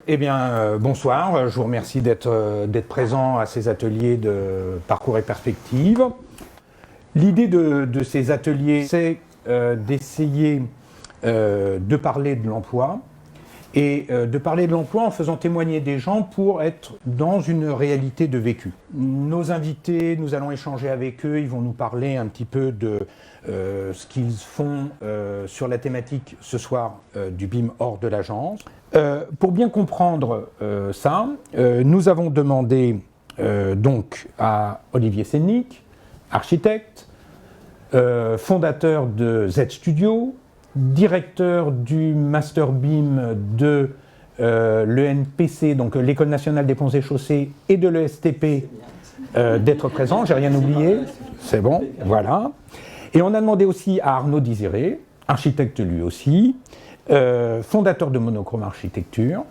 Eh bien, bonsoir. Je vous remercie d'être présent à ces ateliers de parcours et perspectives. L'idée de ces ateliers, c'est d'essayer de parler de l'emploi et de parler de l'emploi en faisant témoigner des gens pour être dans une réalité de vécu. Nos invités, nous allons échanger avec eux, ils vont nous parler un petit peu de ce qu'ils font sur la thématique ce soir du BIM hors de l'agence. Pour bien comprendre ça, nous avons demandé donc à Olivier Sennick, architecte, fondateur de Z Studio, directeur du Master BIM de l'ENPC, donc l'École nationale des ponts et chaussées, et de l'ESTP, d'être présent. J'ai rien oublié, c'est bon, voilà. Et on a demandé aussi à Arnaud Désiré, architecte lui aussi, fondateur de Monochrome Architecture,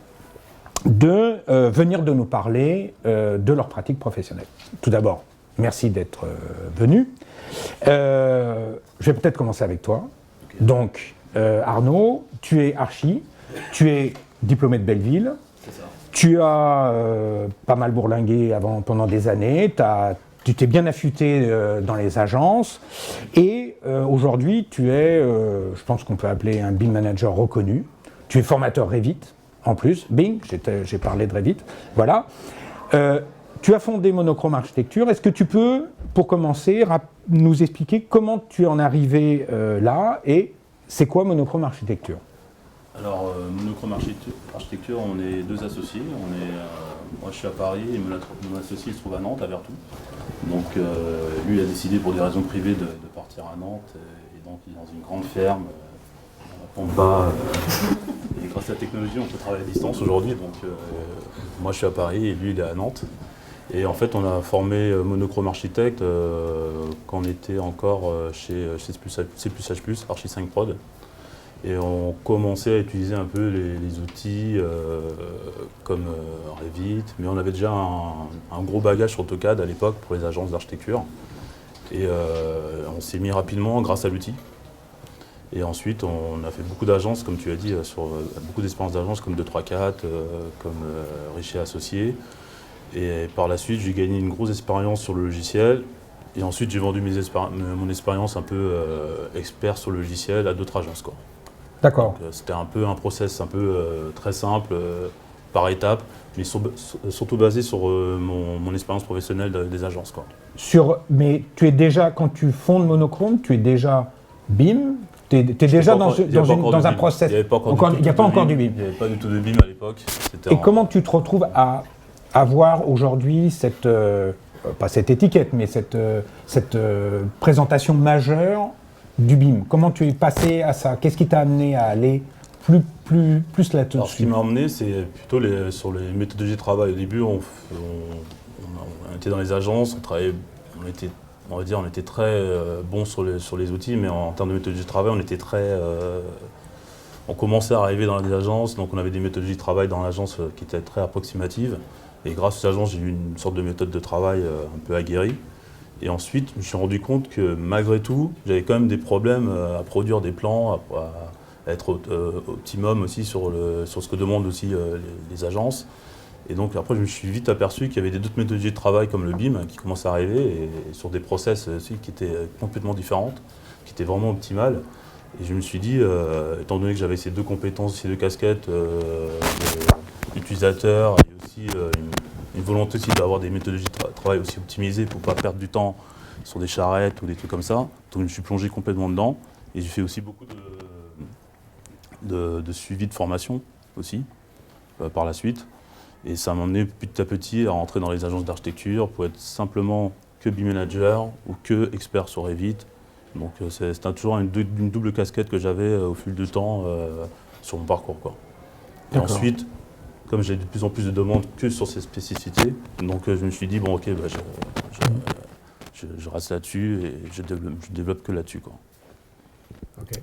de venir de nous parler de leur pratique professionnelle. Tout d'abord, merci d'être venu. Je vais peut-être commencer avec toi. Okay. Donc, Arnaud, tu es archi, tu es diplômé de Belleville, tu as pas mal bourlingué pendant des années, tu t'es bien affûté dans les agences et aujourd'hui tu es, je pense qu'on peut appeler un BIM manager reconnu. Tu es formateur Revit en plus, Bing, j'ai parlé de Revit, voilà. Tu as fondé Monochrome Architecture. Est-ce que tu peux, pour commencer, nous expliquer comment tu en es arrivé là et c'est quoi Monochrome Architecture? Alors, Monochrome Architecture, on est deux associés. Moi, je suis à Paris et mon associé se trouve à Nantes, à Vertou. Donc, lui, il a décidé pour des raisons privées de partir à Nantes. Et donc, il est dans une grande ferme, à Pampa. Et grâce à la technologie, on peut travailler à distance aujourd'hui. Donc, moi, je suis à Paris et lui, il est à Nantes. Et en fait, on a formé Monochrome Architect quand on était encore chez C+H+, Archi 5 Prod. Et on commençait à utiliser un peu les outils comme Revit, mais on avait déjà un gros bagage sur AutoCAD à l'époque pour les agences d'architecture. Et on s'est mis rapidement grâce à l'outil. Et ensuite, on a fait beaucoup d'agences, comme tu as dit, beaucoup d'expériences d'agences comme 234, comme Richer Associés. Et par la suite, j'ai gagné une grosse expérience sur le logiciel. Et ensuite, j'ai vendu mon expérience un peu expert sur le logiciel à d'autres agences, quoi. D'accord. C'était un peu un process un peu très simple, par étapes, mais surtout basé sur mon expérience professionnelle des agences, quoi. Mais tu es déjà, quand tu fondes Monochrome, tu es déjà BIM? Tu es déjà dans un process? Il n'y a pas encore du BIM. Il n'y avait pas du tout de BIM à l'époque. Et comment tu te retrouves à avoir aujourd'hui cette, pas cette étiquette, mais cette présentation majeure du BIM? Comment tu es passé à ça? Qu'est-ce qui t'a amené à aller plus là-dessus? Ce qui m'a amené, c'est plutôt sur les méthodologies de travail. Au début, on était dans les agences, on était très bons sur les outils, mais en termes de méthodologie de travail, on commençait à arriver dans les agences, donc on avait des méthodologies de travail dans l'agence qui étaient très approximatives. Et grâce aux agences, j'ai eu une sorte de méthode de travail un peu aguerrie. Et ensuite, je me suis rendu compte que malgré tout, j'avais quand même des problèmes à produire des plans, à être optimum aussi sur ce que demandent aussi les agences. Et donc après, je me suis vite aperçu qu'il y avait d'autres méthodologies de travail comme le BIM qui commençaient à arriver et sur des process aussi qui étaient complètement différentes, qui étaient vraiment optimales. Et je me suis dit, étant donné que j'avais ces deux compétences, ces deux casquettes d'utilisateur et aussi une volonté aussi d'avoir des méthodologies de travail aussi optimisées pour ne pas perdre du temps sur des charrettes ou des trucs comme ça. Donc je me suis plongé complètement dedans et j'ai fait aussi beaucoup de suivi de formation aussi par la suite. Et ça m'a amené petit à petit à rentrer dans les agences d'architecture pour être simplement que BIM manager ou que expert sur Revit. Donc c'était toujours une double casquette que j'avais au fil du temps sur mon parcours, quoi. Et ensuite, comme j'ai de plus en plus de demandes que sur ces spécificités, donc je me suis dit, bon ok, je reste là-dessus et je développe que là-dessus, quoi. Okay.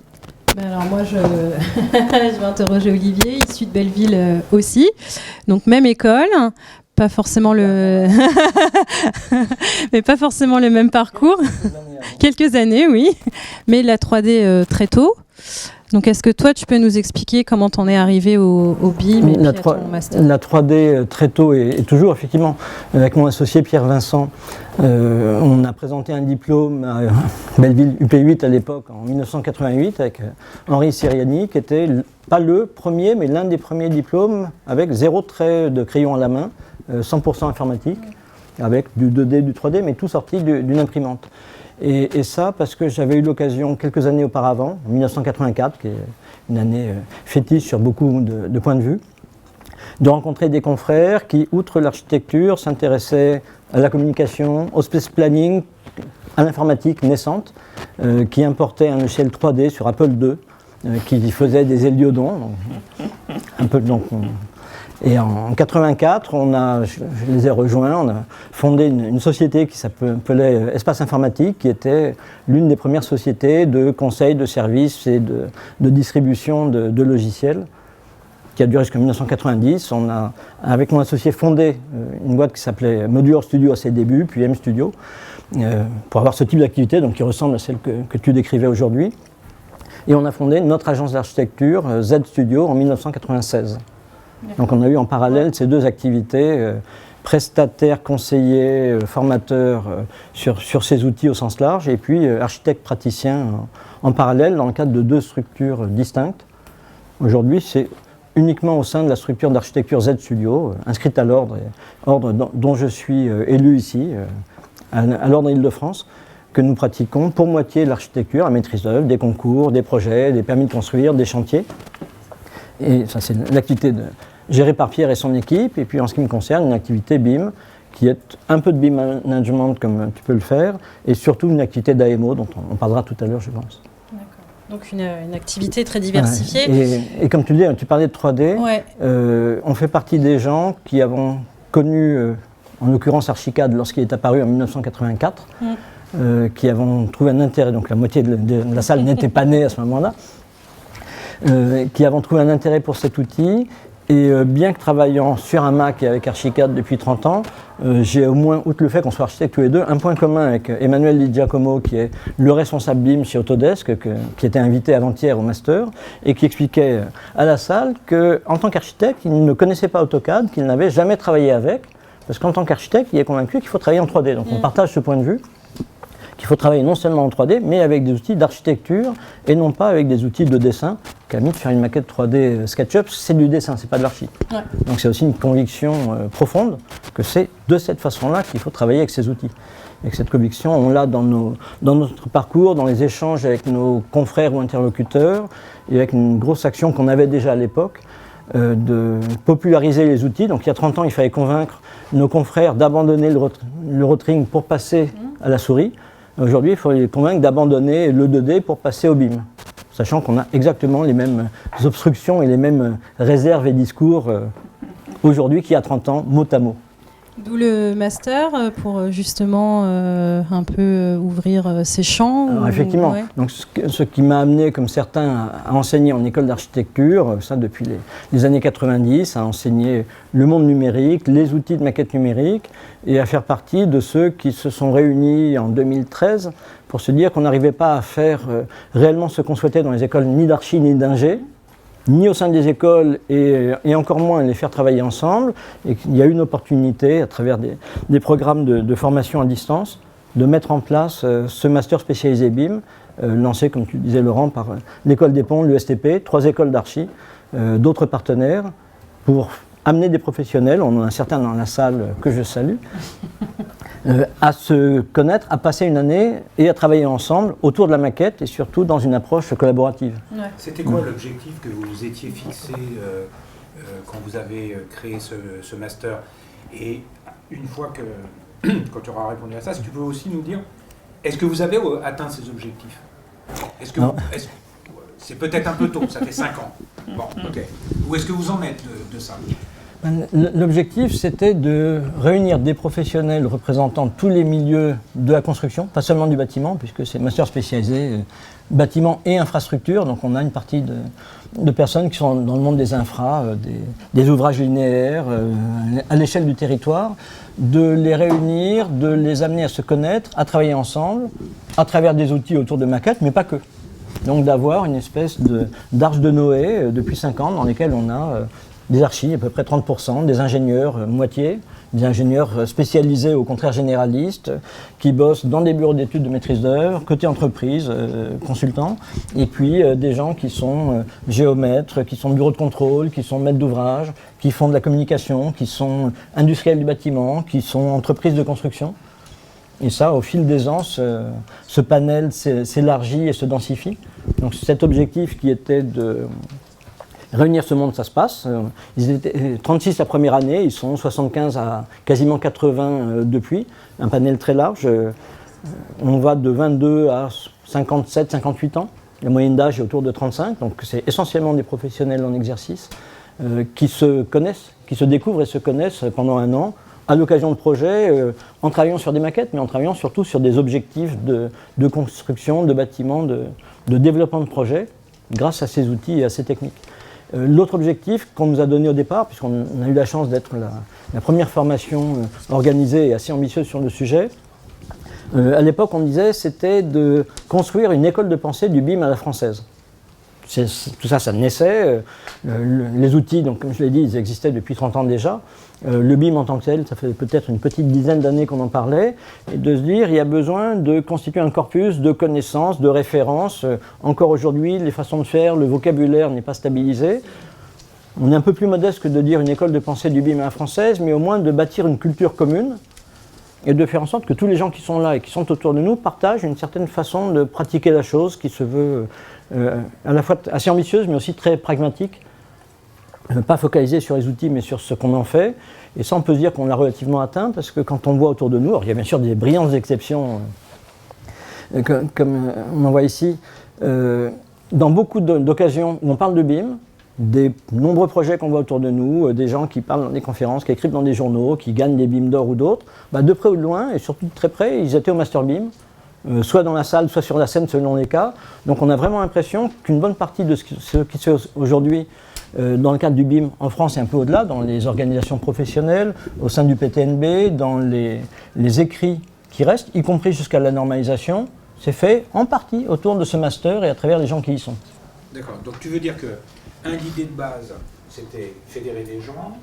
Alors moi, je vais interroger Olivier, issu de Belleville aussi. Donc même école, pas forcément mais pas forcément le même parcours. Quelques années, oui. Mais la 3D très tôt. Donc, est-ce que toi, tu peux nous expliquer comment tu en es arrivé au BIM et puis à ton master? La 3D, très tôt, et toujours, effectivement, avec mon associé Pierre Vincent, on a présenté un diplôme à Belleville UP8 à l'époque, en 1988, avec Henri Siriani, qui était pas le premier, mais l'un des premiers diplômes avec 0 trait de crayon à la main, 100% informatique, avec du 2D, du 3D, mais tout sorti d'une imprimante. Et ça, parce que j'avais eu l'occasion, quelques années auparavant, en 1984, qui est une année fétiche sur beaucoup de points de vue, de rencontrer des confrères qui, outre l'architecture, s'intéressaient à la communication, au space planning, à l'informatique naissante, qui importaient un logiciel 3D sur Apple II, qui faisait des héliodons. Et en 1984, je les ai rejoints, on a fondé une société qui s'appelait Espace Informatique, qui était l'une des premières sociétés de conseil, de services et de distribution de logiciels, qui a duré jusqu'en 1990. On a, avec mon associé, fondé une boîte qui s'appelait Modular Studio à ses débuts, puis M Studio, pour avoir ce type d'activité, donc qui ressemble à celle que tu décrivais aujourd'hui. Et on a fondé notre agence d'architecture, Z Studio, en 1996. Donc on a eu en parallèle ces deux activités, prestataire, conseiller, formateur sur ces outils au sens large, et puis architecte praticien en parallèle dans le cadre de deux structures distinctes. Aujourd'hui, c'est uniquement au sein de la structure d'architecture Z Studio, inscrite à l'ordre, ordre dont je suis élu ici, à l'ordre Île-de-France, que nous pratiquons pour moitié l'architecture, la maîtrise d'œuvre, des concours, des projets, des permis de construire, des chantiers. Et ça, c'est l'activité gérée par Pierre et son équipe. Et puis, en ce qui me concerne, une activité BIM, qui est un peu de BIM management, comme tu peux le faire, et surtout une activité d'AMO, dont on parlera tout à l'heure, je pense. D'accord. Donc, une activité très diversifiée. Ouais. Et comme tu le dis, tu parlais de 3D. Ouais. On fait partie des gens qui avons connu, en l'occurrence Archicad, lorsqu'il est apparu en 1984, qui avons trouvé un intérêt, donc la moitié de la salle n'était pas née à ce moment-là, qui avons trouvé un intérêt pour cet outil. Et bien que travaillant sur un Mac et avec Archicad depuis 30 ans, j'ai au moins, outre le fait qu'on soit architectes tous les deux, un point commun avec Emmanuel Di Giacomo, qui est le responsable BIM chez Autodesk, qui était invité avant-hier au Master, et qui expliquait à la salle qu'en tant qu'architecte, il ne connaissait pas AutoCAD, qu'il n'avait jamais travaillé avec, parce qu'en tant qu'architecte, il est convaincu qu'il faut travailler en 3D. Donc on partage ce point de vue, qu'il faut travailler non seulement en 3D, mais avec des outils d'architecture, et non pas avec des outils de dessin. Camille, faire une maquette 3D SketchUp, c'est du dessin, c'est pas de l'archi. Ouais. Donc c'est aussi une conviction profonde que c'est de cette façon-là qu'il faut travailler avec ces outils. Et que cette conviction, on l'a dans notre parcours, dans les échanges avec nos confrères ou interlocuteurs, et avec une grosse action qu'on avait déjà à l'époque, de populariser les outils. Donc il y a 30 ans, il fallait convaincre nos confrères d'abandonner le rotring pour passer à la souris. Aujourd'hui, il faut les convaincre d'abandonner le 2D pour passer au BIM, sachant qu'on a exactement les mêmes obstructions et les mêmes réserves et discours aujourd'hui qu'il y a 30 ans, mot à mot. D'où le master pour justement un peu ouvrir ces champs. Alors, effectivement. Ouais. Donc, ce qui m'a amené, comme certains, à enseigner en école d'architecture, ça depuis les années 90, à enseigner le monde numérique, les outils de maquette numérique, et à faire partie de ceux qui se sont réunis en 2013 pour se dire qu'on n'arrivait pas à faire réellement ce qu'on souhaitait dans les écoles ni d'archi ni d'ingé, ni au sein des écoles et encore moins les faire travailler ensemble, et qu'il y a eu une opportunité à travers des programmes de formation à distance de mettre en place ce master spécialisé BIM, lancé, comme tu disais Laurent, par l'école des Ponts, l'USTP, 3 écoles d'archi, d'autres partenaires, pour amener des professionnels, on en a certains dans la salle que je salue, à se connaître, à passer une année et à travailler ensemble autour de la maquette et surtout dans une approche collaborative. Ouais. C'était quoi l'objectif que vous vous étiez fixé quand vous avez créé ce master? Et une fois quand tu auras répondu à ça, est-ce que tu peux aussi nous dire, est-ce que vous avez atteint ces objectifs? C'est peut-être un peu tôt, ça fait 5 ans. Bon, ok. Où est-ce que vous en êtes de ça? L'objectif, c'était de réunir des professionnels représentant tous les milieux de la construction, pas seulement du bâtiment, puisque c'est master spécialisé bâtiment et infrastructure. Donc on a une partie de personnes qui sont dans le monde des infras, des ouvrages linéaires, à l'échelle du territoire, de les réunir, de les amener à se connaître, à travailler ensemble, à travers des outils autour de maquettes, mais pas que. donc d'avoir une espèce d'arche de Noé depuis 5 ans dans lesquelles on a des archis, à peu près 30%, des ingénieurs, moitié, des ingénieurs spécialisés, au contraire généralistes, qui bossent dans des bureaux d'études de maîtrise d'œuvre, côté entreprise, consultants, et puis des gens qui sont géomètres, qui sont bureaux de contrôle, qui sont maîtres d'ouvrage, qui font de la communication, qui sont industriels du bâtiment, qui sont entreprises de construction. Et ça, au fil des ans, ce panel s'élargit et se densifie. Donc cet objectif qui était de réunir ce monde, ça se passe. Ils étaient 36 la première année, ils sont 75 à quasiment 80 depuis. Un panel très large. On va de 22 à 57, 58 ans. La moyenne d'âge est autour de 35, donc c'est essentiellement des professionnels en exercice qui se connaissent, qui se découvrent et se connaissent pendant un an, à l'occasion de projets, en travaillant sur des maquettes, mais en travaillant surtout sur des objectifs de construction, de bâtiments, de développement de projets, grâce à ces outils et à ces techniques. L'autre objectif qu'on nous a donné au départ, puisqu'on a eu la chance d'être la première formation organisée et assez ambitieuse sur le sujet, à l'époque on disait c'était de construire une école de pensée du BIM à la française. Tout ça, ça naissait. Les outils, donc, comme je l'ai dit, ils existaient depuis 30 ans déjà. Le BIM en tant que tel, ça fait peut-être une petite dizaine d'années qu'on en parlait. Et de se dire, il y a besoin de constituer un corpus de connaissances, de références. Encore aujourd'hui, les façons de faire, le vocabulaire n'est pas stabilisé. On est un peu plus modeste que de dire une école de pensée du BIM à la française, mais au moins de bâtir une culture commune et de faire en sorte que tous les gens qui sont là et qui sont autour de nous partagent une certaine façon de pratiquer la chose qui se veut à la fois assez ambitieuse mais aussi très pragmatique, pas focalisée sur les outils mais sur ce qu'on en fait. Et ça on peut se dire qu'on l'a relativement atteint parce que quand on voit autour de nous, alors il y a bien sûr des brillantes exceptions comme on en voit ici, dans beaucoup d'occasions où on parle de BIM, des nombreux projets qu'on voit autour de nous, des gens qui parlent dans des conférences, qui écrivent dans des journaux, qui gagnent des BIM d'or ou d'autres, de près ou de loin, et surtout de très près, ils étaient au Master BIM, soit dans la salle, soit sur la scène selon les cas. Donc on a vraiment l'impression qu'une bonne partie de ce qui se fait aujourd'hui dans le cadre du BIM en France et un peu au-delà, dans les organisations professionnelles, au sein du PTNB, dans les écrits qui restent, y compris jusqu'à la normalisation, c'est fait en partie autour de ce master et à travers les gens qui y sont. D'accord, donc tu veux dire que l'idée de base, c'était fédérer des gens,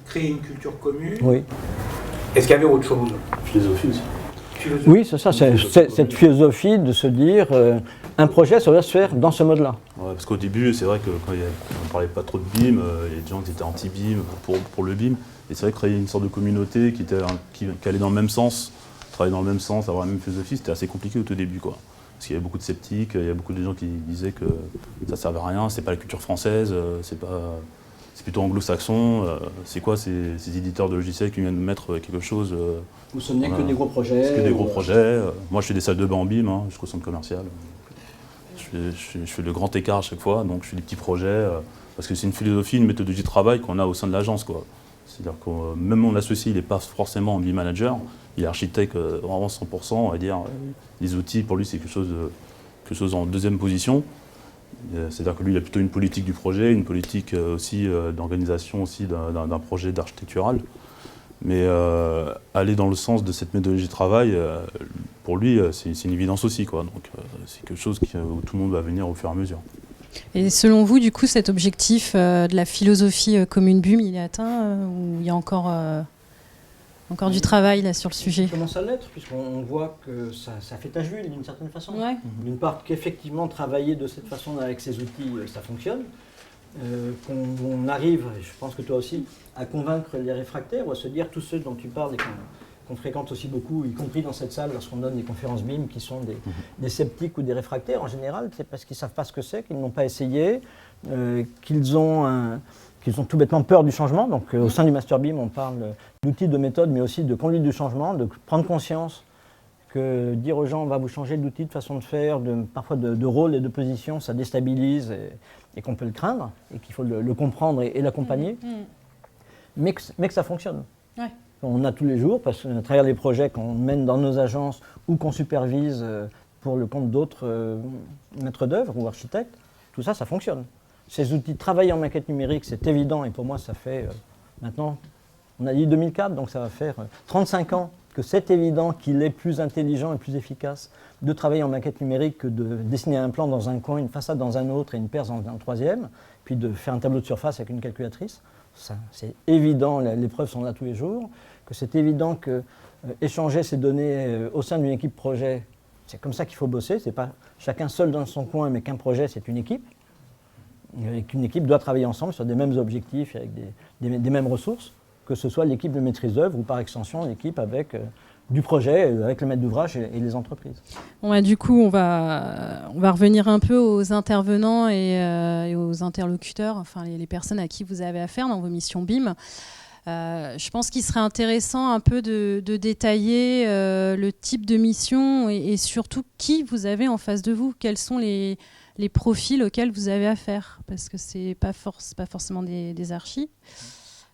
créer une culture commune. Oui. Est-ce qu'il y avait autre chose? Philosophie aussi. Oui, c'est ça, c'est cette philosophie de se dire un projet, ça doit se faire dans ce mode-là. Ouais, parce qu'au début, c'est vrai que quand on ne parlait pas trop de BIM, il y a des gens qui étaient anti-BIM pour le BIM. Et c'est vrai que créer une sorte de communauté qui allait dans le même sens, travailler dans le même sens, avoir la même philosophie, c'était assez compliqué au tout début, quoi. Parce qu'il y avait beaucoup de sceptiques, il y a beaucoup de gens qui disaient que ça ne servait à rien, c'est pas la culture française, c'est plutôt anglo-saxon, c'est quoi ces éditeurs de logiciels qui viennent mettre quelque chose. Vous ce n'est que des gros projets. C'est que des gros projets. Moi je fais des salles de bain en BIM, jusqu'au centre commercial. Je fais le grand écart à chaque fois, donc je fais des petits projets, parce que c'est une philosophie, une méthodologie de travail qu'on a au sein de l'agence, quoi. C'est-à-dire que même mon associé, il n'est pas forcément un BIM manager, il est architecte vraiment 100%, on va dire. Les outils, pour lui, c'est quelque chose en deuxième position. C'est-à-dire que lui, il a plutôt une politique du projet, une politique aussi d'organisation aussi d'un projet d'architectural. Mais aller dans le sens de cette méthodologie de travail, pour lui, c'est une évidence aussi, quoi. Donc c'est quelque chose où tout le monde va venir au fur et à mesure. Et selon vous, du coup, cet objectif de la philosophie commune BIM, il est atteint ou il y a encore du travail là, sur le sujet? Ça commence à l'être, puisqu'on voit que ça fait tache d'huile d'une certaine façon. Ouais. D'une part, qu'effectivement, travailler de cette façon avec ces outils, ça fonctionne. Qu'on arrive, je pense que toi aussi, à convaincre les réfractaires, ou à se dire tous ceux dont tu parles et qu'on fréquente aussi beaucoup, y compris dans cette salle lorsqu'on donne des conférences BIM, qui sont des sceptiques ou des réfractaires en général, c'est parce qu'ils ne savent pas ce que c'est, qu'ils n'ont pas essayé, qu'ils ont tout bêtement peur du changement. Donc au sein du Master BIM, on parle d'outils, de méthodes, mais aussi de conduite du changement, de prendre conscience que dire aux gens on va vous changer d'outil, de façon de faire, parfois de rôle et de position, ça déstabilise et qu'on peut le craindre, et qu'il faut le comprendre et l'accompagner, mais que ça fonctionne. Ouais. On a tous les jours, parce qu'à travers les projets qu'on mène dans nos agences ou qu'on supervise pour le compte d'autres maîtres d'œuvre ou architectes, tout ça, ça fonctionne. Ces outils, travailler en maquette numérique, c'est évident, et pour moi, ça fait maintenant, on a dit 2004, donc ça va faire 35 ans que c'est évident qu'il est plus intelligent et plus efficace de travailler en maquette numérique que de dessiner un plan dans un coin, une façade dans un autre et une perce dans un troisième, puis de faire un tableau de surface avec une calculatrice. Ça, c'est évident, les preuves sont là tous les jours, que c'est évident que échanger ces données au sein d'une équipe projet, c'est comme ça qu'il faut bosser, c'est pas chacun seul dans son coin, mais qu'un projet c'est une équipe, et qu'une équipe doit travailler ensemble sur des mêmes objectifs, avec des mêmes ressources, que ce soit l'équipe de maîtrise d'œuvre ou par extension l'équipe avec du projet, avec le maître d'ouvrage et les entreprises. Bon, bah, du coup, on va revenir un peu aux intervenants et aux interlocuteurs, enfin les personnes à qui vous avez affaire dans vos missions BIM. Je pense qu'il serait intéressant un peu de détailler le type de mission et surtout qui vous avez en face de vous, quels sont les profils auxquels vous avez affaire, parce que c'est pas forcément des archis,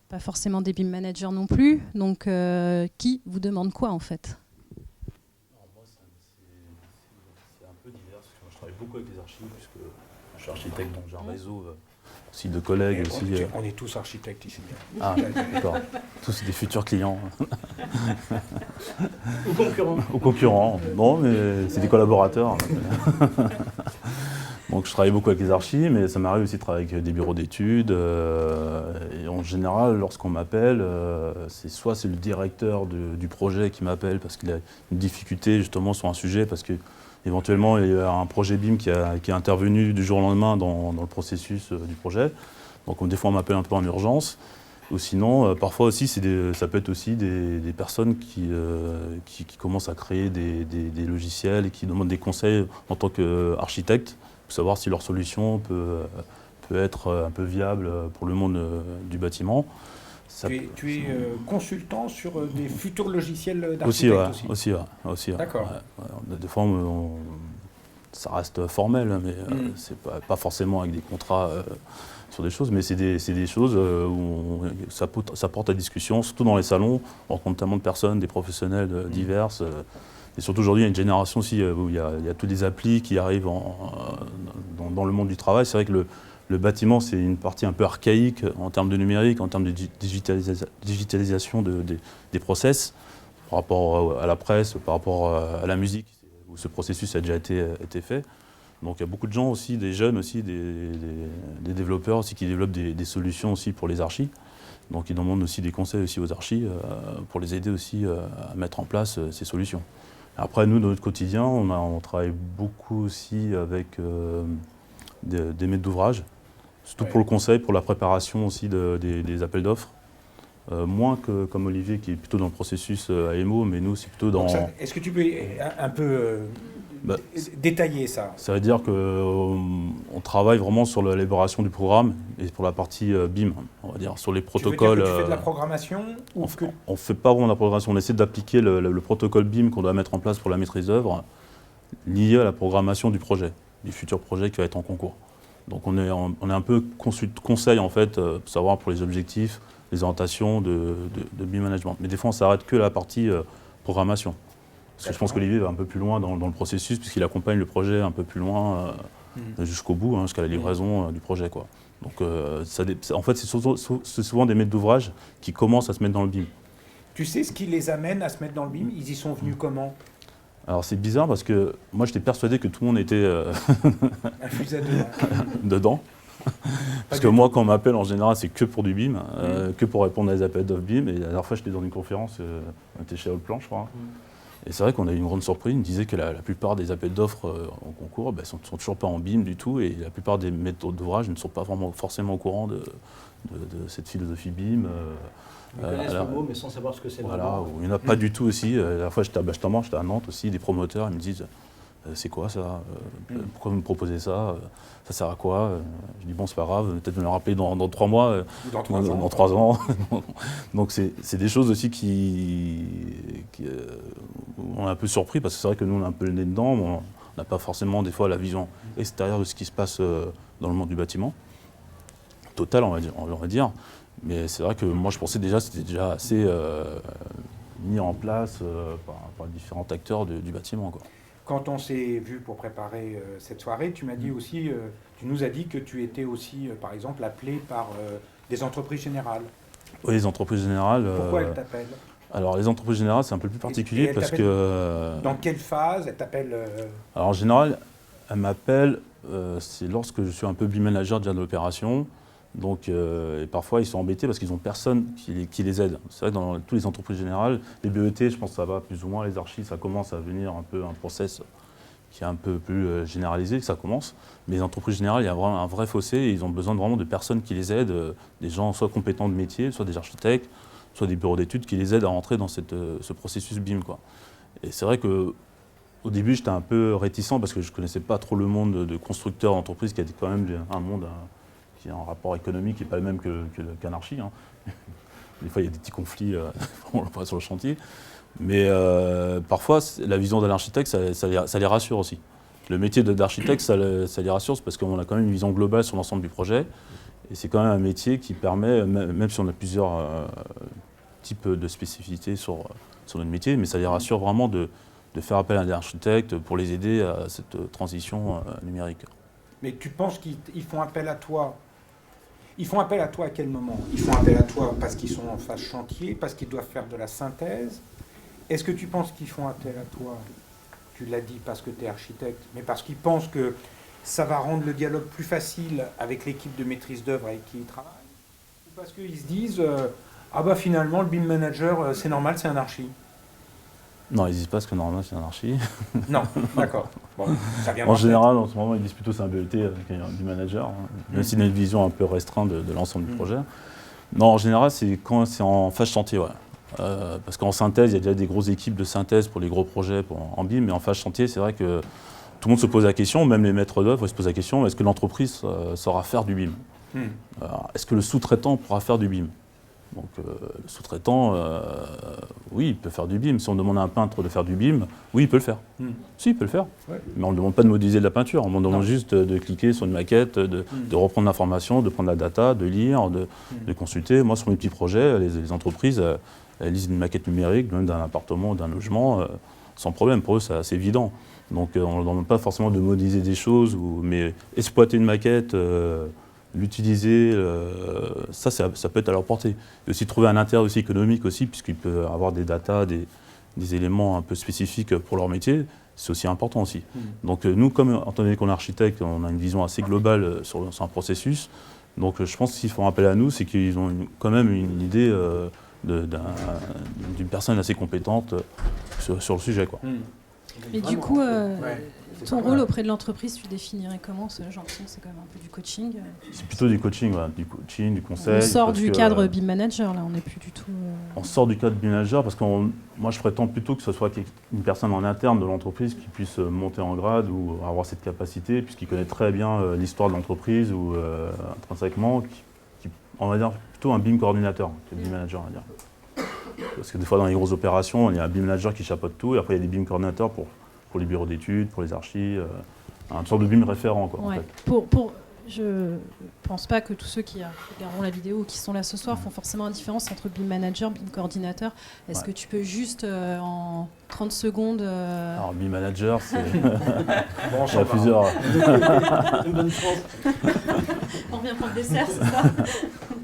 pas forcément des BIM managers non plus, donc qui vous demande quoi en fait? Alors, moi, c'est un peu divers, parce que moi, je travaille beaucoup avec les archives, puisque je suis architecte, donc j'ai un réseau aussi de collègues. Aussi, on est tous architectes ici. Ah, d'accord. Tous des futurs clients. Ou concurrents. Aux concurrents. Non, mais c'est des collaborateurs. Donc je travaille beaucoup avec les archives, mais ça m'arrive aussi de travailler avec des bureaux d'études. Et en général, lorsqu'on m'appelle, c'est le directeur du projet qui m'appelle parce qu'il a une difficulté justement sur un sujet, parce que éventuellement il y a un projet BIM qui est intervenu du jour au lendemain dans le processus du projet. Donc des fois on m'appelle un peu en urgence. Ou sinon, parfois aussi, ça peut être aussi des personnes qui commencent à créer des logiciels et qui demandent des conseils en tant qu'architecte, pour savoir si leur solution peut être un peu viable pour le monde du bâtiment. Tu es consultant sur des futurs logiciels d'architecte aussi. D'accord. Ouais. Des fois, ça reste formel, mais c'est pas forcément avec des contrats sur des choses, mais c'est des choses où ça porte à discussion, surtout dans les salons. On rencontre tellement de personnes, des professionnels diverses. Et surtout aujourd'hui, il y a une génération aussi où il y a tous les applis qui arrivent dans le monde du travail. C'est vrai que le bâtiment, c'est une partie un peu archaïque en termes de numérique, en termes de digitalisation des process, par rapport à la presse, par rapport à la musique, où ce processus a déjà été fait. Donc il y a beaucoup de gens aussi, des jeunes aussi, des développeurs aussi qui développent des solutions aussi pour les archis. Donc ils demandent aussi des conseils aussi aux archis pour les aider aussi à mettre en place ces solutions. Après, nous, dans notre quotidien, on travaille beaucoup aussi avec des maîtres d'ouvrage, surtout pour le conseil, pour la préparation aussi des appels d'offres. Moins que comme Olivier, qui est plutôt dans le processus AMO, mais nous, c'est plutôt dans... Est-ce que tu peux un peu détailler ça? Ça veut dire qu'on travaille vraiment sur l'élaboration du programme et pour la partie BIM, on va dire, sur les protocoles. Tu veux dire que tu fais de la programmation ou on ne fait pas vraiment de la programmation, on essaie d'appliquer le protocole BIM qu'on doit mettre en place pour la maîtrise d'œuvre lié à la programmation du projet, du futur projet qui va être en concours. Donc on est un peu conseil en fait, pour savoir pour les objectifs, les orientations de BIM management. Mais des fois on s'arrête que la partie programmation. Parce que je pense qu'Olivier va un peu plus loin dans le processus, puisqu'il accompagne le projet un peu plus loin jusqu'au bout, jusqu'à la livraison du projet, quoi. Donc en fait, c'est souvent des maîtres d'ouvrage qui commencent à se mettre dans le BIM. Tu sais ce qui les amène à se mettre dans le BIM? Ils y sont venus comment? Alors c'est bizarre parce que moi j'étais persuadé que tout le monde était infusé dedans. Parce que moi quand on m'appelle en général c'est que pour du BIM, que pour répondre à des appels d'offres BIM. Et la dernière fois j'étais dans une conférence, on était chez Allplan je crois. Et c'est vrai qu'on a eu une grande surprise, il me disait que la plupart des appels d'offres en concours ne sont toujours pas en BIM du tout, et la plupart des maîtres d'ouvrage ne sont pas vraiment forcément au courant de cette philosophie BIM. Ils connaissent le mot, mais sans savoir ce que c'est. Voilà, il n'y en a pas du tout aussi. La dernière fois, j'étais à Nantes aussi, des promoteurs, ils me disent c'est quoi ça? Pourquoi vous me proposez ça? Ça sert à quoi? Je dis bon, c'est pas grave, peut-être me le rappeler dans 3 mois, dans 3 ans. Donc c'est des choses aussi qui on est un peu surpris, parce que c'est vrai que nous on a un peu le nez dedans, mais on n'a pas forcément des fois la vision extérieure de ce qui se passe dans le monde du bâtiment. Total, on va dire. Mais c'est vrai que moi je pensais déjà c'était déjà assez mis en place par différents acteurs du bâtiment, quoi. Quand on s'est vu pour préparer cette soirée, tu m'as dit aussi, tu nous as dit que tu étais aussi, par exemple, appelé par des entreprises générales. Oui, les entreprises générales. Pourquoi elles t'appellent? Alors les entreprises générales, c'est un peu plus particulier elle parce t'appelle que... Dans quelle phase elle t'appelle Alors en général, elle m'appelle, c'est lorsque je suis un peu BIM manager déjà de l'opération. Donc, et parfois, ils sont embêtés parce qu'ils n'ont personne qui les aide. C'est vrai que dans toutes les entreprises générales, les BET, je pense que ça va plus ou moins, les archis, ça commence à devenir un peu un process qui est un peu plus généralisé, que ça commence. Mais les entreprises générales, il y a vraiment un vrai fossé et ils ont besoin vraiment de personnes qui les aident, des gens soit compétents de métier, soit des architectes, soit des bureaux d'études qui les aident à rentrer dans ce processus BIM, quoi. Et c'est vrai que au début, j'étais un peu réticent parce que je ne connaissais pas trop le monde de constructeurs d'entreprises qui était quand même un monde qui a un rapport économique qui n'est pas le même qu'un archi. Hein. Des fois, il y a des petits conflits on le voit sur le chantier. Mais parfois, la vision d'un architecte, ça les rassure aussi. Le métier d'architecte, ça les rassure parce qu'on a quand même une vision globale sur l'ensemble du projet. Et c'est quand même un métier qui permet, même si on a plusieurs types de spécificités sur notre métier, mais ça les rassure vraiment de faire appel à des architectes pour les aider à cette transition numérique. Mais tu penses qu'ils font appel à toi? Ils font appel à toi à quel moment? Ils font appel à toi parce qu'ils sont en phase chantier, parce qu'ils doivent faire de la synthèse? Est-ce que tu penses qu'ils font appel à toi, tu l'as dit, parce que tu es architecte, mais parce qu'ils pensent que ça va rendre le dialogue plus facile avec l'équipe de maîtrise d'œuvre avec qui ils travaillent? Ou parce qu'ils se disent ah bah finalement le BIM manager c'est normal, c'est un archi? Non, ils disent pas que normalement c'est un archi. Non, d'accord. Bon, ça vient en général, en ce moment, ils disent plutôt c'est un BET avec un manager, hein, même s'il y a une vision un peu restreinte de l'ensemble du projet. Non, en général, c'est quand c'est en phase chantier, ouais. Parce qu'en synthèse, il y a déjà des grosses équipes de synthèse pour les gros projets en BIM, mais en phase chantier, c'est vrai que tout le monde se pose la question, même les maîtres d'œuvre se posent la question, est-ce que l'entreprise saura faire du BIM? Est-ce que le sous-traitant pourra faire du BIM? Donc le sous-traitant, oui, il peut faire du BIM. Si on demande à un peintre de faire du BIM, oui, il peut le faire. Si, il peut le faire. Ouais. Mais on ne demande pas de modéliser de la peinture, on demande juste de cliquer sur une maquette, de reprendre l'information, de prendre la data, de lire, de consulter. Moi, sur mes petits projets, les entreprises, elles lisent une maquette numérique, même d'un appartement ou d'un logement, sans problème. Pour eux, c'est assez évident. Donc on ne leur demande pas forcément de modéliser des choses, mais exploiter une maquette, l'utiliser, ça peut être à leur portée. Et aussi trouver un intérêt aussi économique aussi, puisqu'ils peuvent avoir des datas, des éléments un peu spécifiques pour leur métier, c'est aussi important aussi. Donc nous, comme étant donné qu'on est architecte, on a une vision assez globale sur un processus. Donc je pense qu'ils font appel à nous, c'est qu'ils ont quand même une idée d'une personne assez compétente sur le sujet, quoi. Mais du coup, ton rôle auprès de l'entreprise, tu définirais comment? J'ai l'impression que c'est quand même un peu du coaching. C'est plutôt du coaching, voilà, du conseil. On sort du cadre BIM Manager, là, on n'est plus du tout... On sort du cadre BIM Manager parce que moi je prétends plutôt que ce soit une personne en interne de l'entreprise qui puisse monter en grade ou avoir cette capacité, puisqu'il connaît très bien l'histoire de l'entreprise ou intrinsèquement, on va dire plutôt un BIM coordinateur que BIM Manager, on va dire. Parce que des fois dans les grosses opérations, il y a un BIM Manager qui chapeaute tout et après il y a des BIM coordinateurs pour les bureaux d'études, pour les archives, un sorte de BIM référent, quoi, ouais. En fait. Je pense pas que tous ceux qui regarderont la vidéo ou qui sont là ce soir font forcément la différence entre BIM Manager, BIM Coordinateur. Est-ce que tu peux juste en 30 secondes... Alors BIM Manager, c'est... Bon, il y a plusieurs... Une bonne chance. On revient pour le dessert, c'est ça?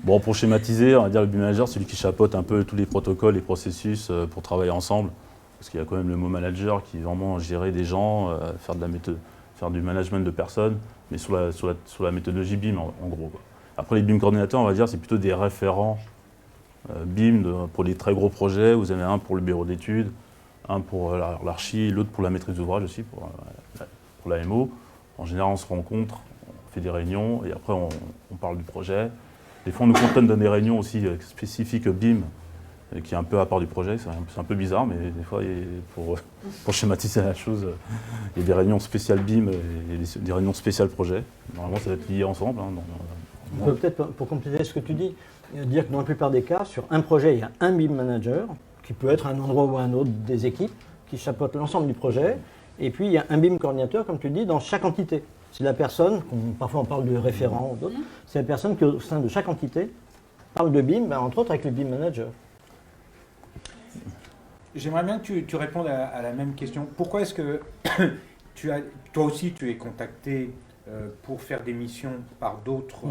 Bon, pour schématiser, on va dire le BIM Manager, c'est lui qui chapeaute un peu tous les protocoles, les processus pour travailler ensemble. Parce qu'il y a quand même le mot manager qui est vraiment gérer des gens, faire du management de personnes, mais sur la méthodologie BIM en gros, quoi. Après les BIM coordinateurs, on va dire, c'est plutôt des référents BIM pour les très gros projets. Vous avez un pour le bureau d'études, un pour l'archi, l'autre pour la maîtrise d'ouvrage aussi, pour l'AMO. En général, on se rencontre, on fait des réunions et après on parle du projet. Des fois, on nous contente dans des réunions aussi spécifiques BIM, qui est un peu à part du projet, c'est un peu bizarre, mais des fois, pour schématiser la chose, il y a des réunions spéciales BIM et des réunions spéciales projet. Normalement, ça va être lié ensemble. Hein, on peut peut-être, pour compléter ce que tu dis, dire que dans la plupart des cas, sur un projet, il y a un BIM manager, qui peut être un endroit ou un autre des équipes, qui chapeaute l'ensemble du projet, et puis il y a un BIM coordinateur, comme tu dis, dans chaque entité. C'est la personne, parfois on parle de référent ou d'autres, c'est la personne qui, au sein de chaque entité, parle de BIM, entre autres avec le BIM manager. J'aimerais bien que tu répondes à la même question. Pourquoi est-ce que toi aussi tu es contacté pour faire des missions par d'autres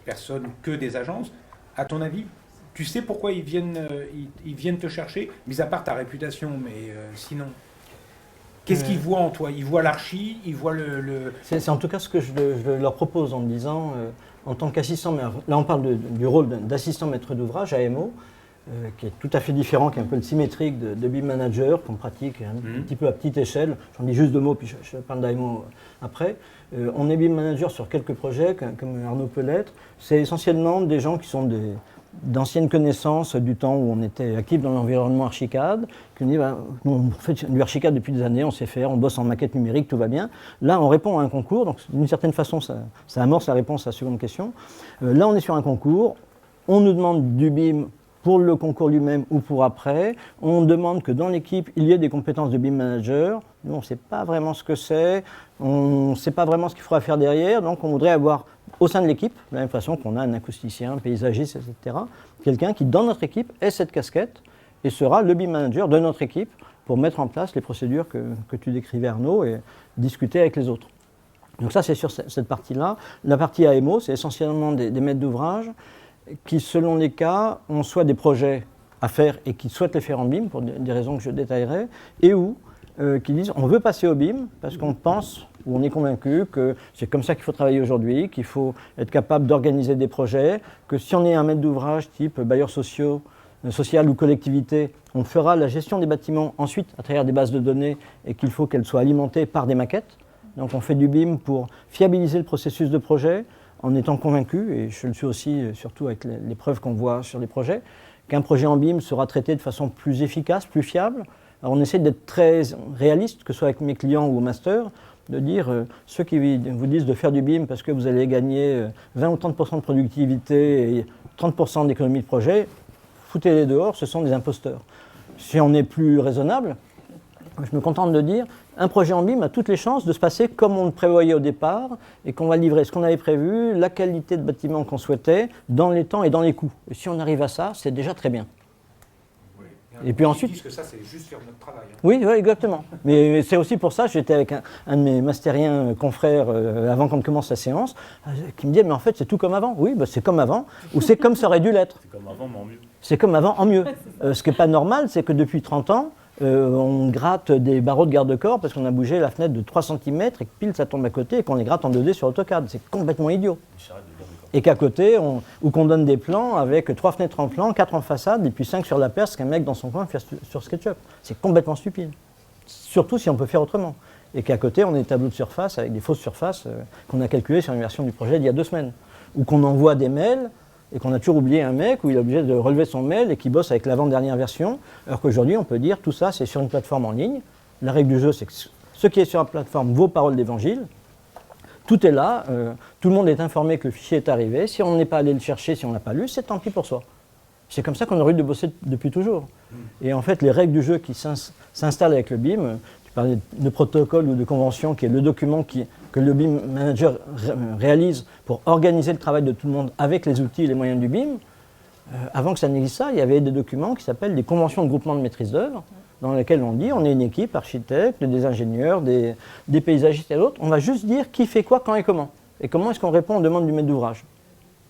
personnes que des agences? À ton avis, Tu sais pourquoi ils viennent te chercher, mis à part ta réputation, mais sinon. Qu'est-ce qu'ils voient en toi? Ils voient l'archi, ils voient le... C'est en tout cas ce que je leur propose en me disant, en tant qu'assistant, là on parle du rôle d'assistant maître d'ouvrage, AMO, qui est tout à fait différent, qui est un peu le symétrique de BIM manager, qu'on pratique un petit peu à petite échelle. J'en dis juste 2 mots, puis je parle d'AMO après. On est BIM manager sur quelques projets, comme Arnaud peut l'être. C'est essentiellement des gens qui sont d'anciennes connaissances du temps où on était actifs dans l'environnement Archicad, qui nous disent on fait du Archicad depuis des années, on sait faire, on bosse en maquette numérique, tout va bien. Là, on répond à un concours, donc d'une certaine façon, ça amorce la réponse à la seconde question. Là, on est sur un concours, on nous demande du BIM pour le concours lui-même ou pour après. On demande que dans l'équipe, il y ait des compétences de BIM manager. Nous, on ne sait pas vraiment ce que c'est, on ne sait pas vraiment ce qu'il faudra faire derrière, donc on voudrait avoir au sein de l'équipe, de la même façon qu'on a un acousticien, un paysagiste, etc., quelqu'un qui, dans notre équipe, ait cette casquette et sera le BIM manager de notre équipe pour mettre en place les procédures que tu décrivais, Arnaud, et discuter avec les autres. Donc ça, c'est sur cette partie-là. La partie AMO, c'est essentiellement des maîtres d'ouvrage qui, selon les cas, ont soit des projets à faire et qui souhaitent les faire en BIM, pour des raisons que je détaillerai, et ou qui disent on veut passer au BIM parce qu'on pense ou on est convaincu que c'est comme ça qu'il faut travailler aujourd'hui, qu'il faut être capable d'organiser des projets, que si on est un maître d'ouvrage type bailleur social ou collectivité, on fera la gestion des bâtiments ensuite à travers des bases de données et qu'il faut qu'elles soient alimentées par des maquettes. Donc on fait du BIM pour fiabiliser le processus de projet en étant convaincu, et je le suis aussi surtout avec les preuves qu'on voit sur les projets, qu'un projet en BIM sera traité de façon plus efficace, plus fiable. Alors on essaie d'être très réaliste, que ce soit avec mes clients ou au master, de dire ceux qui vous disent de faire du BIM parce que vous allez gagner 20 ou 30% de productivité et 30% d'économie de projet, foutez-les dehors, ce sont des imposteurs. Si on est plus raisonnable, je me contente de dire un projet en BIM a toutes les chances de se passer comme on le prévoyait au départ et qu'on va livrer ce qu'on avait prévu, la qualité de bâtiment qu'on souhaitait, dans les temps et dans les coûts. Et si on arrive à ça, c'est déjà très bien. Et puis ensuite, disent que ça, c'est juste sur notre travail. Hein. Oui, exactement. Mais c'est aussi pour ça que j'étais avec un de mes mastériens confrères avant qu'on ne commence la séance, qui me disait mais en fait c'est tout comme avant. Oui, bah, c'est comme avant, ou c'est comme ça aurait dû l'être. C'est comme avant, mais en mieux. C'est comme avant, en mieux. Ce qui n'est pas normal, c'est que depuis 30 ans, on gratte des barreaux de garde-corps parce qu'on a bougé la fenêtre de 3 cm et que pile ça tombe à côté et qu'on les gratte en 2D sur AutoCAD. C'est complètement idiot. Et qu'à côté, ou qu'on donne des plans avec 3 fenêtres en plan, 4 en façade et puis 5 sur la perce qu'un mec dans son coin fait sur SketchUp. C'est complètement stupide. Surtout si on peut faire autrement. Et qu'à côté, on a des tableaux de surface avec des fausses surfaces qu'on a calculées sur une version du projet d'il y a 2 semaines. Ou qu'on envoie des mails et qu'on a toujours oublié un mec où il est obligé de relever son mail et qui bosse avec l'avant-dernière version. Alors qu'aujourd'hui, on peut dire tout ça, c'est sur une plateforme en ligne. La règle du jeu, c'est que ce qui est sur la plateforme vaut parole d'évangile. Tout est là, tout le monde est informé que le fichier est arrivé. Si on n'est pas allé le chercher, si on ne l'a pas lu, c'est tant pis pour soi. C'est comme ça qu'on aurait eu de bosser depuis toujours. Et en fait, les règles du jeu qui s'installent avec le BIM, tu parlais de protocole ou de convention, qui est le document que le BIM manager réalise pour organiser le travail de tout le monde avec les outils et les moyens du BIM. Avant que ça n'existe ça, il y avait des documents qui s'appellent des conventions de groupement de maîtrise d'œuvre, dans lesquelles on dit on est une équipe, architectes, des ingénieurs, des paysagistes et d'autres. On va juste dire qui fait quoi, quand et comment. Et comment est-ce qu'on répond aux demandes du maître d'ouvrage.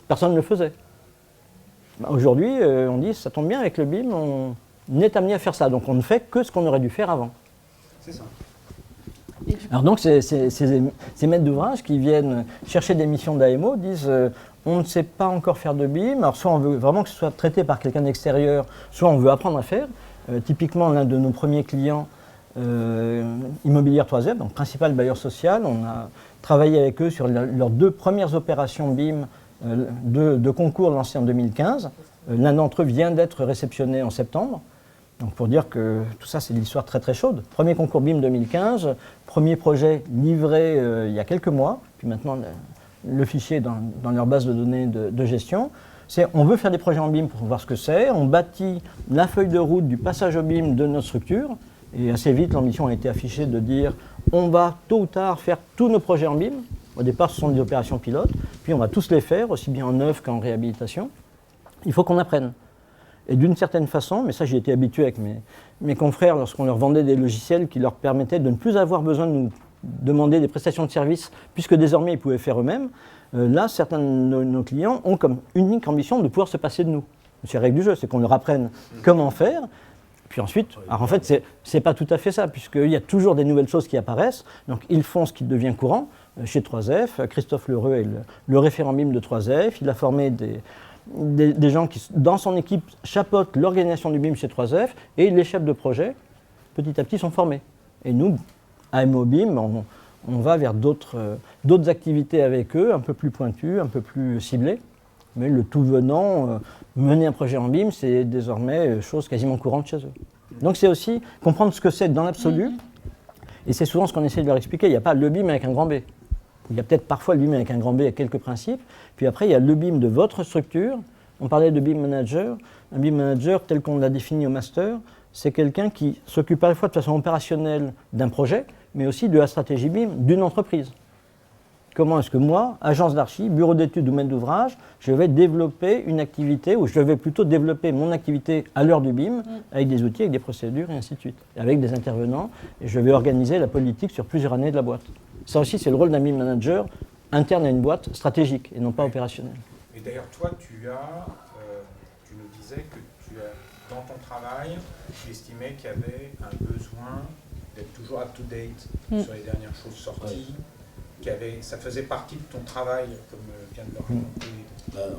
Personne ne le faisait. Aujourd'hui, on dit ça tombe bien, avec le BIM, on est amené à faire ça. Donc on ne fait que ce qu'on aurait dû faire avant. C'est ça. Alors donc ces maîtres d'ouvrage qui viennent chercher des missions d'AMO disent on ne sait pas encore faire de BIM, alors soit on veut vraiment que ce soit traité par quelqu'un d'extérieur, soit on veut apprendre à faire. Typiquement, l'un de nos premiers clients, Immobilière 3M, donc principal bailleur social, on a travaillé avec eux sur leurs 2 premières opérations BIM de concours lancés en 2015. L'un d'entre eux vient d'être réceptionné en septembre. Donc pour dire que tout ça, c'est de l'histoire très très chaude. Premier concours BIM 2015, premier projet livré il y a quelques mois, puis maintenant le fichier dans leur base de données de gestion. On veut faire des projets en BIM pour voir ce que c'est, on bâtit la feuille de route du passage au BIM de notre structure, et assez vite l'ambition a été affichée de dire on va tôt ou tard faire tous nos projets en BIM. Au départ ce sont des opérations pilotes, puis on va tous les faire, aussi bien en neuf qu'en réhabilitation. Il faut qu'on apprenne. Et d'une certaine façon, mais ça j'ai été habitué avec mes confrères lorsqu'on leur vendait des logiciels qui leur permettaient de ne plus avoir besoin de nous demander des prestations de services, puisque désormais ils pouvaient faire eux-mêmes. Là, certains de nos clients ont comme unique ambition de pouvoir se passer de nous. c'est la règle du jeu, c'est qu'on leur apprenne comment faire. Puis ensuite, alors en fait, c'est pas tout à fait ça, puisqu'il y a toujours des nouvelles choses qui apparaissent. Donc, ils font ce qui devient courant chez 3F. Christophe Lheureux est le référent BIM de 3F. Il a formé des gens qui, dans son équipe, chapeautent l'organisation du BIM chez 3F, et les chefs de projet, petit à petit, sont formés. Et nous, AMO BIM, on va vers d'autres activités avec eux, un peu plus pointues, un peu plus ciblées. Mais le tout venant, mener un projet en BIM, c'est désormais chose quasiment courante chez eux. Donc c'est aussi comprendre ce que c'est dans l'absolu, et c'est souvent ce qu'on essaie de leur expliquer. Il n'y a pas le BIM avec un grand B. Il y a peut-être parfois le BIM avec un grand B avec quelques principes, puis après il y a le BIM de votre structure. On parlait de BIM manager. Un BIM manager tel qu'on l'a défini au master, c'est quelqu'un qui s'occupe à la fois de façon opérationnelle d'un projet, mais aussi de la stratégie BIM d'une entreprise. Comment est-ce que moi, agence d'archi, bureau d'études ou maître d'ouvrage, je vais développer une activité, ou je vais plutôt développer mon activité à l'heure du BIM, avec des outils, avec des procédures, et ainsi de suite, avec des intervenants, et je vais organiser la politique sur plusieurs années de la boîte. Ça aussi, c'est le rôle d'un BIM manager interne à une boîte stratégique, et non pas opérationnelle. Et d'ailleurs, toi, tu nous disais que dans ton travail, tu estimais qu'il y avait un besoin d'être toujours up-to-date sur les dernières choses sorties. Ça faisait partie de ton travail, comme vient de le raconter.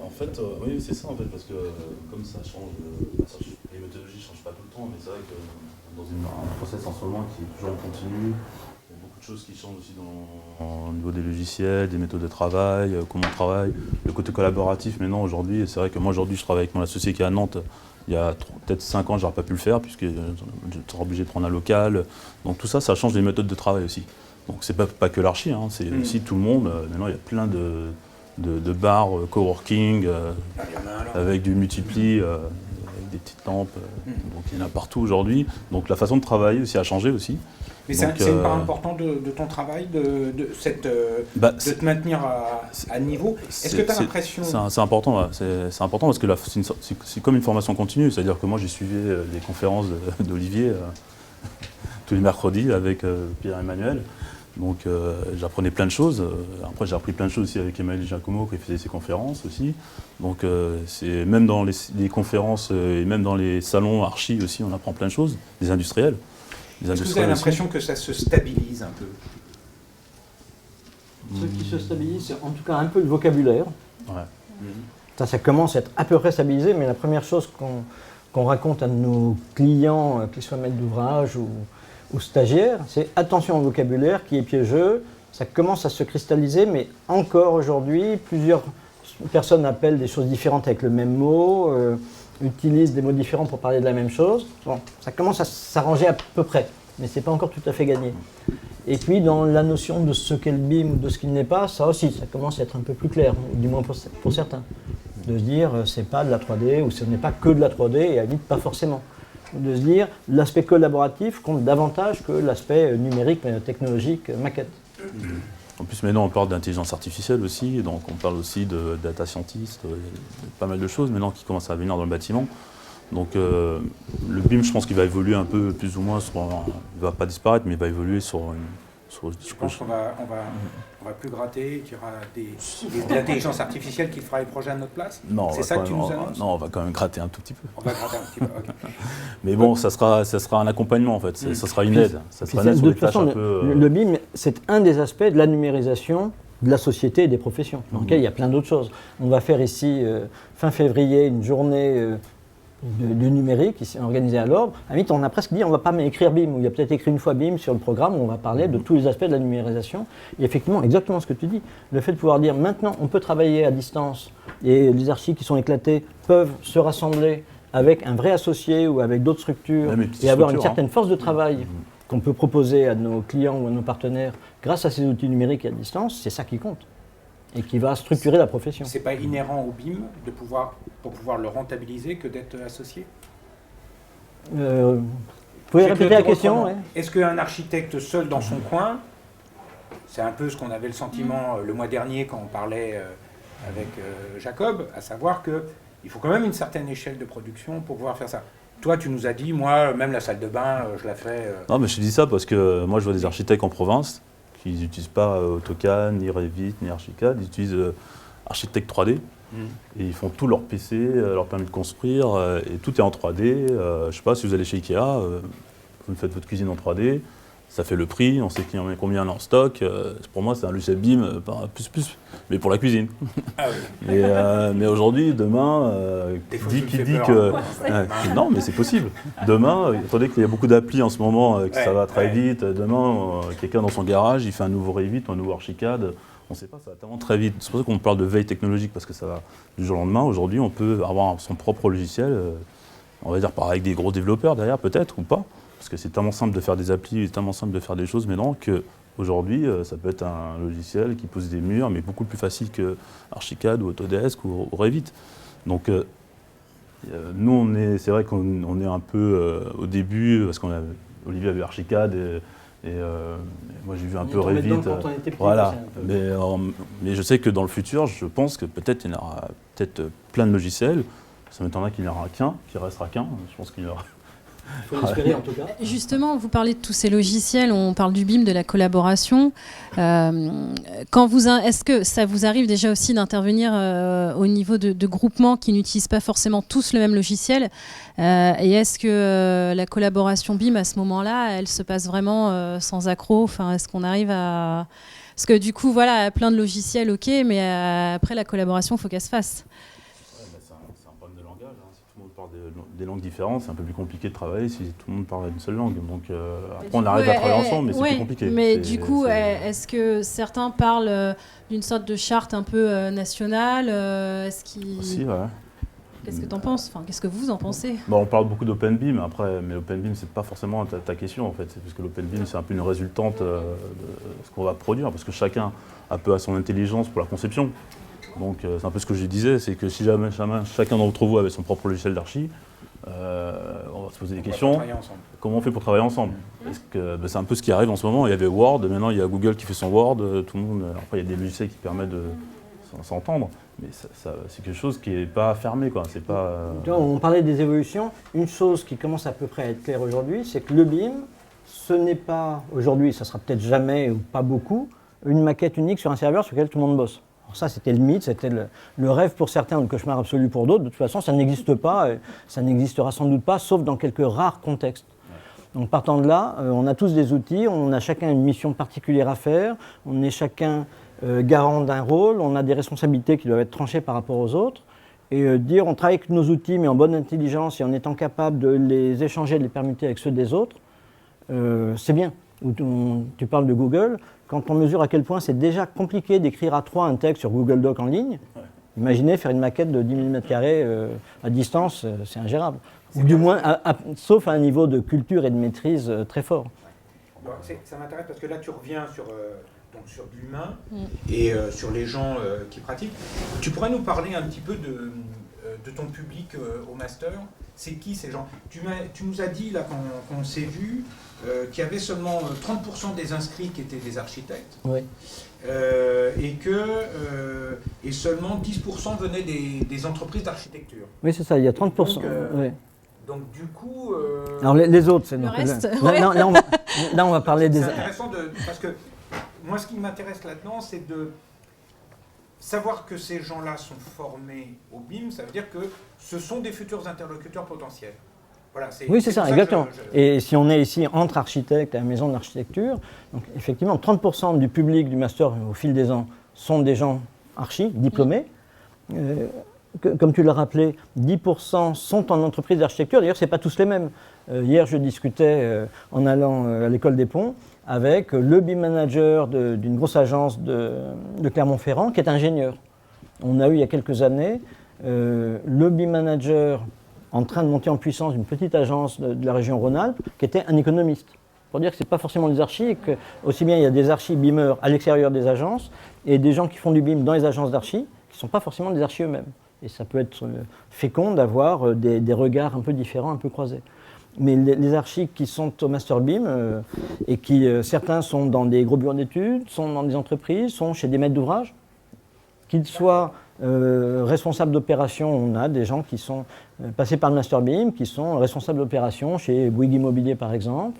En fait, oui, c'est ça en fait, parce que comme ça change, les méthodologies ne changent pas tout le temps, mais c'est vrai que dans un process en ce moment qui est toujours en continu, il y a beaucoup de choses qui changent aussi au niveau des logiciels, des méthodes de travail, comment on travaille, le côté collaboratif. Mais non, aujourd'hui, c'est vrai que moi aujourd'hui je travaille avec mon associé qui est à Nantes. Il y a peut-être 5 ans, je n'aurais pas pu le faire, puisque j'étais obligé de prendre un local. Donc tout ça, ça change les méthodes de travail aussi. Donc c'est pas que l'archi, hein, c'est aussi tout le monde. Maintenant il y a plein de bars, coworking, avec du multipli, avec des petites lampes. Donc il y en a partout aujourd'hui. Donc la façon de travailler aussi a changé aussi. Mais c'est une part importante de ton travail, de te maintenir à niveau. Est-ce que tu as l'impression... C'est important, ouais. C'est important parce que c'est comme une formation continue. C'est-à-dire que moi j'ai suivi les conférences d'Olivier tous les mercredis avec Pierre-Emmanuel. Donc j'apprenais plein de choses. Après j'ai appris plein de choses aussi avec Emmanuel Giacomo qui faisait ses conférences aussi. Donc c'est même dans les conférences et même dans les salons archi aussi, on apprend plein de choses, des industriels. Est-ce que vous avez l'impression que ça se stabilise un peu? Ce qui se stabilise, c'est en tout cas un peu le vocabulaire. Ouais. Ça commence à être à peu près stabilisé, mais la première chose qu'on raconte à nos clients, qu'ils soient maîtres d'ouvrage ou stagiaires, c'est attention au vocabulaire qui est piégeux. Ça commence à se cristalliser, mais encore aujourd'hui, plusieurs personnes appellent des choses différentes avec le même mot, utilisent des mots différents pour parler de la même chose. Bon, ça commence à s'arranger à peu près, mais ce n'est pas encore tout à fait gagné. Et puis dans la notion de ce qu'est le BIM ou de ce qu'il n'est pas, ça aussi, ça commence à être un peu plus clair, du moins pour certains. De se dire, c'est pas de la 3D ou ce n'est pas que de la 3D et à vite pas forcément. De se dire, l'aspect collaboratif compte davantage que l'aspect numérique, technologique, maquette. En plus, maintenant, on parle d'intelligence artificielle aussi, donc on parle aussi de data scientist, pas mal de choses maintenant qui commencent à venir dans le bâtiment. Donc le BIM, je pense qu'il va évoluer un peu, plus ou moins, il ne va pas disparaître, mais il va évoluer sur une... Je pense qu'on va plus gratter, qu'il y aura de l'intelligence artificielle qui fera les projets à notre place. Non, c'est ça que tu nous annonces? Non, on va quand même gratter un tout petit peu. On va gratter un petit peu, ok. Mais bon, ça sera un accompagnement en fait, ça sera une aide. Ça sera une aide sur de les toute tâches façon, un peu... le BIM, c'est un des aspects de la numérisation de la société et des professions, dans lequel il y a plein d'autres choses. On va faire ici, fin février, une journée du numérique, ici, organisée à l'ordre. À la limite, on a presque dit on ne va pas écrire BIM, ou il y a peut-être écrit une fois BIM sur le programme où on va parler de tous les aspects de la numérisation. Et effectivement, exactement ce que tu dis, le fait de pouvoir dire maintenant on peut travailler à distance et les archis qui sont éclatés peuvent se rassembler avec un vrai associé ou avec d'autres structures et avoir une certaine force de travail qu'on peut proposer à nos clients ou à nos partenaires grâce à ces outils numériques à distance, c'est ça qui compte et qui va structurer la profession. C'est pas inhérent au BIM pour pouvoir le rentabiliser que d'être associé? Vous pouvez répéter la question? Ouais. Est-ce qu'un architecte seul dans son coin, c'est un peu ce qu'on avait le sentiment le mois dernier quand on parlait avec Jacob, à savoir qu'il faut quand même une certaine échelle de production pour pouvoir faire ça. Toi, tu nous as dit, moi, même la salle de bain, je la fais... Non, mais je te dis ça parce que moi, je vois des architectes en province qui n'utilisent pas AutoCAD, ni Revit, ni Archicad, ils utilisent Architect 3D. Et ils font tout leur PC, leur permis de construire, et tout est en 3D. Je ne sais pas, si vous allez chez Ikea, vous faites votre cuisine en 3D, ça fait le prix, on sait combien il y en a en stock. Pour moi, c'est un logiciel BIM, plus, mais pour la cuisine. Ah oui. Mais aujourd'hui, demain, Des fois, qui tu me dit fais que... peur. non, mais c'est possible. Demain, attendez qu'il y a beaucoup d'applis en ce moment, que ça Ouais, va très ouais. vite. Demain, quelqu'un dans son garage, il fait un nouveau Revit, un nouveau Archicad. On ne sait pas, ça va tellement très vite. C'est pour ça qu'on parle de veille technologique, parce que ça va du jour au lendemain. Aujourd'hui, on peut avoir son propre logiciel, on va dire avec des gros développeurs derrière, peut-être, ou pas. Parce que c'est tellement simple de faire des applis, tellement simple de faire des choses maintenant qu'aujourd'hui, ça peut être un logiciel qui pose des murs, mais beaucoup plus facile que Archicad ou Autodesk ou Revit. Donc, nous, c'est vrai qu'on est un peu au début, parce qu'Olivier avait Archicad et moi j'ai vu un peu Revit. Voilà. Mais je sais que dans le futur, je pense que peut-être il y en aura plein de logiciels. Ça m'étonnerait qu'il n'y en aura qu'un, qu'il restera qu'un. Je pense qu'il y aura. Il faut l'espérer en tout cas. Justement, vous parlez de tous ces logiciels, on parle du BIM, de la collaboration. Est-ce que ça vous arrive déjà aussi d'intervenir au niveau de groupements qui n'utilisent pas forcément tous le même logiciel et est-ce que la collaboration BIM à ce moment-là, elle se passe vraiment sans accroc? Enfin, est-ce qu'on arrive à... Parce que du coup, voilà, plein de logiciels, ok, mais après la collaboration, il faut qu'elle se fasse. C'est un problème de langage. Si tout le monde parle des langues différentes, c'est un peu plus compliqué de travailler si tout le monde parle une seule langue. Donc après, on arrive à travailler ensemble, mais c'est plus compliqué. Mais du coup, est-ce que certains parlent d'une sorte de charte un peu nationale Aussi, ouais. Qu'est-ce que tu en penses? Enfin, qu'est-ce que vous en pensez? On parle beaucoup d'OpenBIM, après, mais l'OpenBIM, c'est pas forcément ta question, en fait. C'est parce que l'OpenBIM, c'est un peu une résultante de ce qu'on va produire, parce que chacun a un peu à son intelligence pour la conception. Donc c'est un peu ce que je disais, c'est que si jamais chacun d'entre vous avait son propre logiciel d'archi, on va se poser des questions. Comment on fait pour travailler ensemble? Parce que c'est un peu ce qui arrive en ce moment. Il y avait Word, maintenant il y a Google qui fait son Word, tout le monde. Après il y a des logiciels qui permettent de s'entendre, mais c'est quelque chose qui n'est pas fermé, quoi. C'est pas. On parlait des évolutions. Une chose qui commence à peu près à être claire aujourd'hui, c'est que le BIM, ce n'est pas aujourd'hui, ça sera peut-être jamais ou pas beaucoup, une maquette unique sur un serveur sur lequel tout le monde bosse. Alors ça, c'était le mythe, c'était le rêve pour certains, le cauchemar absolu pour d'autres. De toute façon, ça n'existe pas, et ça n'existera sans doute pas, sauf dans quelques rares contextes. Donc partant de là, on a tous des outils, on a chacun une mission particulière à faire, on est chacun garant d'un rôle, on a des responsabilités qui doivent être tranchées par rapport aux autres. Et dire on travaille avec nos outils, mais en bonne intelligence et en étant capable de les échanger, de les permuter avec ceux des autres, c'est bien. Tu parles de Google, quand on mesure à quel point c'est déjà compliqué d'écrire à 3 un texte sur Google Doc en ligne, imaginez faire une maquette de 10 000 m² à distance, c'est ingérable. Ou du moins, sauf à un niveau de culture et de maîtrise très fort. Ça m'intéresse parce que là tu reviens sur l'humain et sur les gens qui pratiquent. Tu pourrais nous parler un petit peu de ton public au master? C'est qui ces gens? Tu nous as dit là quand on s'est vu qu'il y avait seulement 30% des inscrits qui étaient des architectes. Oui. Et seulement 10% venaient des entreprises d'architecture. Oui, c'est ça, il y a 30%. Donc, oui. Donc du coup... Alors les autres, c'est... Le reste, là, on va parler des... C'est intéressant parce que moi, ce qui m'intéresse là-dedans, c'est de savoir que ces gens-là sont formés au BIM. Ça veut dire que ce sont des futurs interlocuteurs potentiels. Voilà, oui, c'est ça, exactement. Et si on est ici entre architectes à la maison d'architecture, donc effectivement, 30% du public du master au fil des ans sont des gens archi, diplômés. Comme tu l'as rappelé, 10% sont en entreprise d'architecture. D'ailleurs, ce n'est pas tous les mêmes. Hier, je discutais en allant à l'école des Ponts avec le BIM manager d'une grosse agence de Clermont-Ferrand qui est ingénieur. On a eu il y a quelques années le BIM manager en train de monter en puissance d'une petite agence de la région Rhône-Alpes qui était un économiste. Pour dire que ce n'est pas forcément des archis, et que aussi bien il y a des archis BIMeurs à l'extérieur des agences et des gens qui font du BIM dans les agences d'archis qui ne sont pas forcément des archis eux-mêmes. Et ça peut être fécond d'avoir des regards un peu différents, un peu croisés. Mais les archis qui sont au Master BIM, et qui certains sont dans des gros bureaux d'études, sont dans des entreprises, sont chez des maîtres d'ouvrage, qu'ils soient responsables d'opération, on a des gens qui sont passés par le Master BIM, qui sont responsables d'opération chez Bouygues Immobilier par exemple,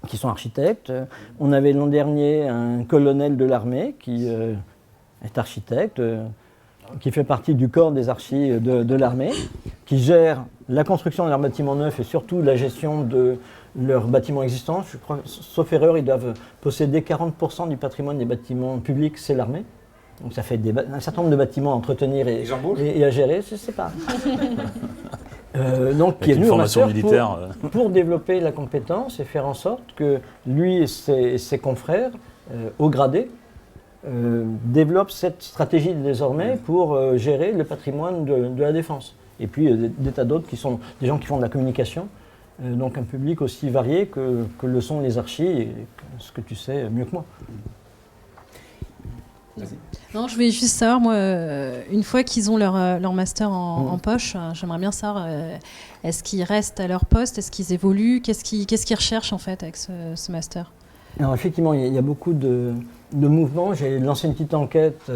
qui sont architectes. On avait l'an dernier un colonel de l'armée qui est architecte. qui fait partie du corps des archis de l'armée, qui gère la construction de leurs bâtiments neufs et surtout la gestion de leurs bâtiments existants. Je crois, sauf erreur, ils doivent posséder 40% du patrimoine des bâtiments publics, c'est l'armée. Donc ça fait un certain nombre de bâtiments à entretenir et à gérer, je ne sais pas. Donc qui est venu au master pour développer la compétence et faire en sorte que lui et ses confrères, haut gradés, développent cette stratégie désormais pour gérer le patrimoine de la défense. Et puis des tas d'autres qui sont des gens qui font de la communication, donc un public aussi varié que le sont les archis, et ce que tu sais mieux que moi. Non, je voulais juste savoir, moi, une fois qu'ils ont leur master en poche, j'aimerais bien savoir, est-ce qu'ils restent à leur poste, est-ce qu'ils évoluent, qu'est-ce qu'ils recherchent en fait avec ce master? Alors effectivement, il y a beaucoup de mouvements. J'ai lancé une petite enquête,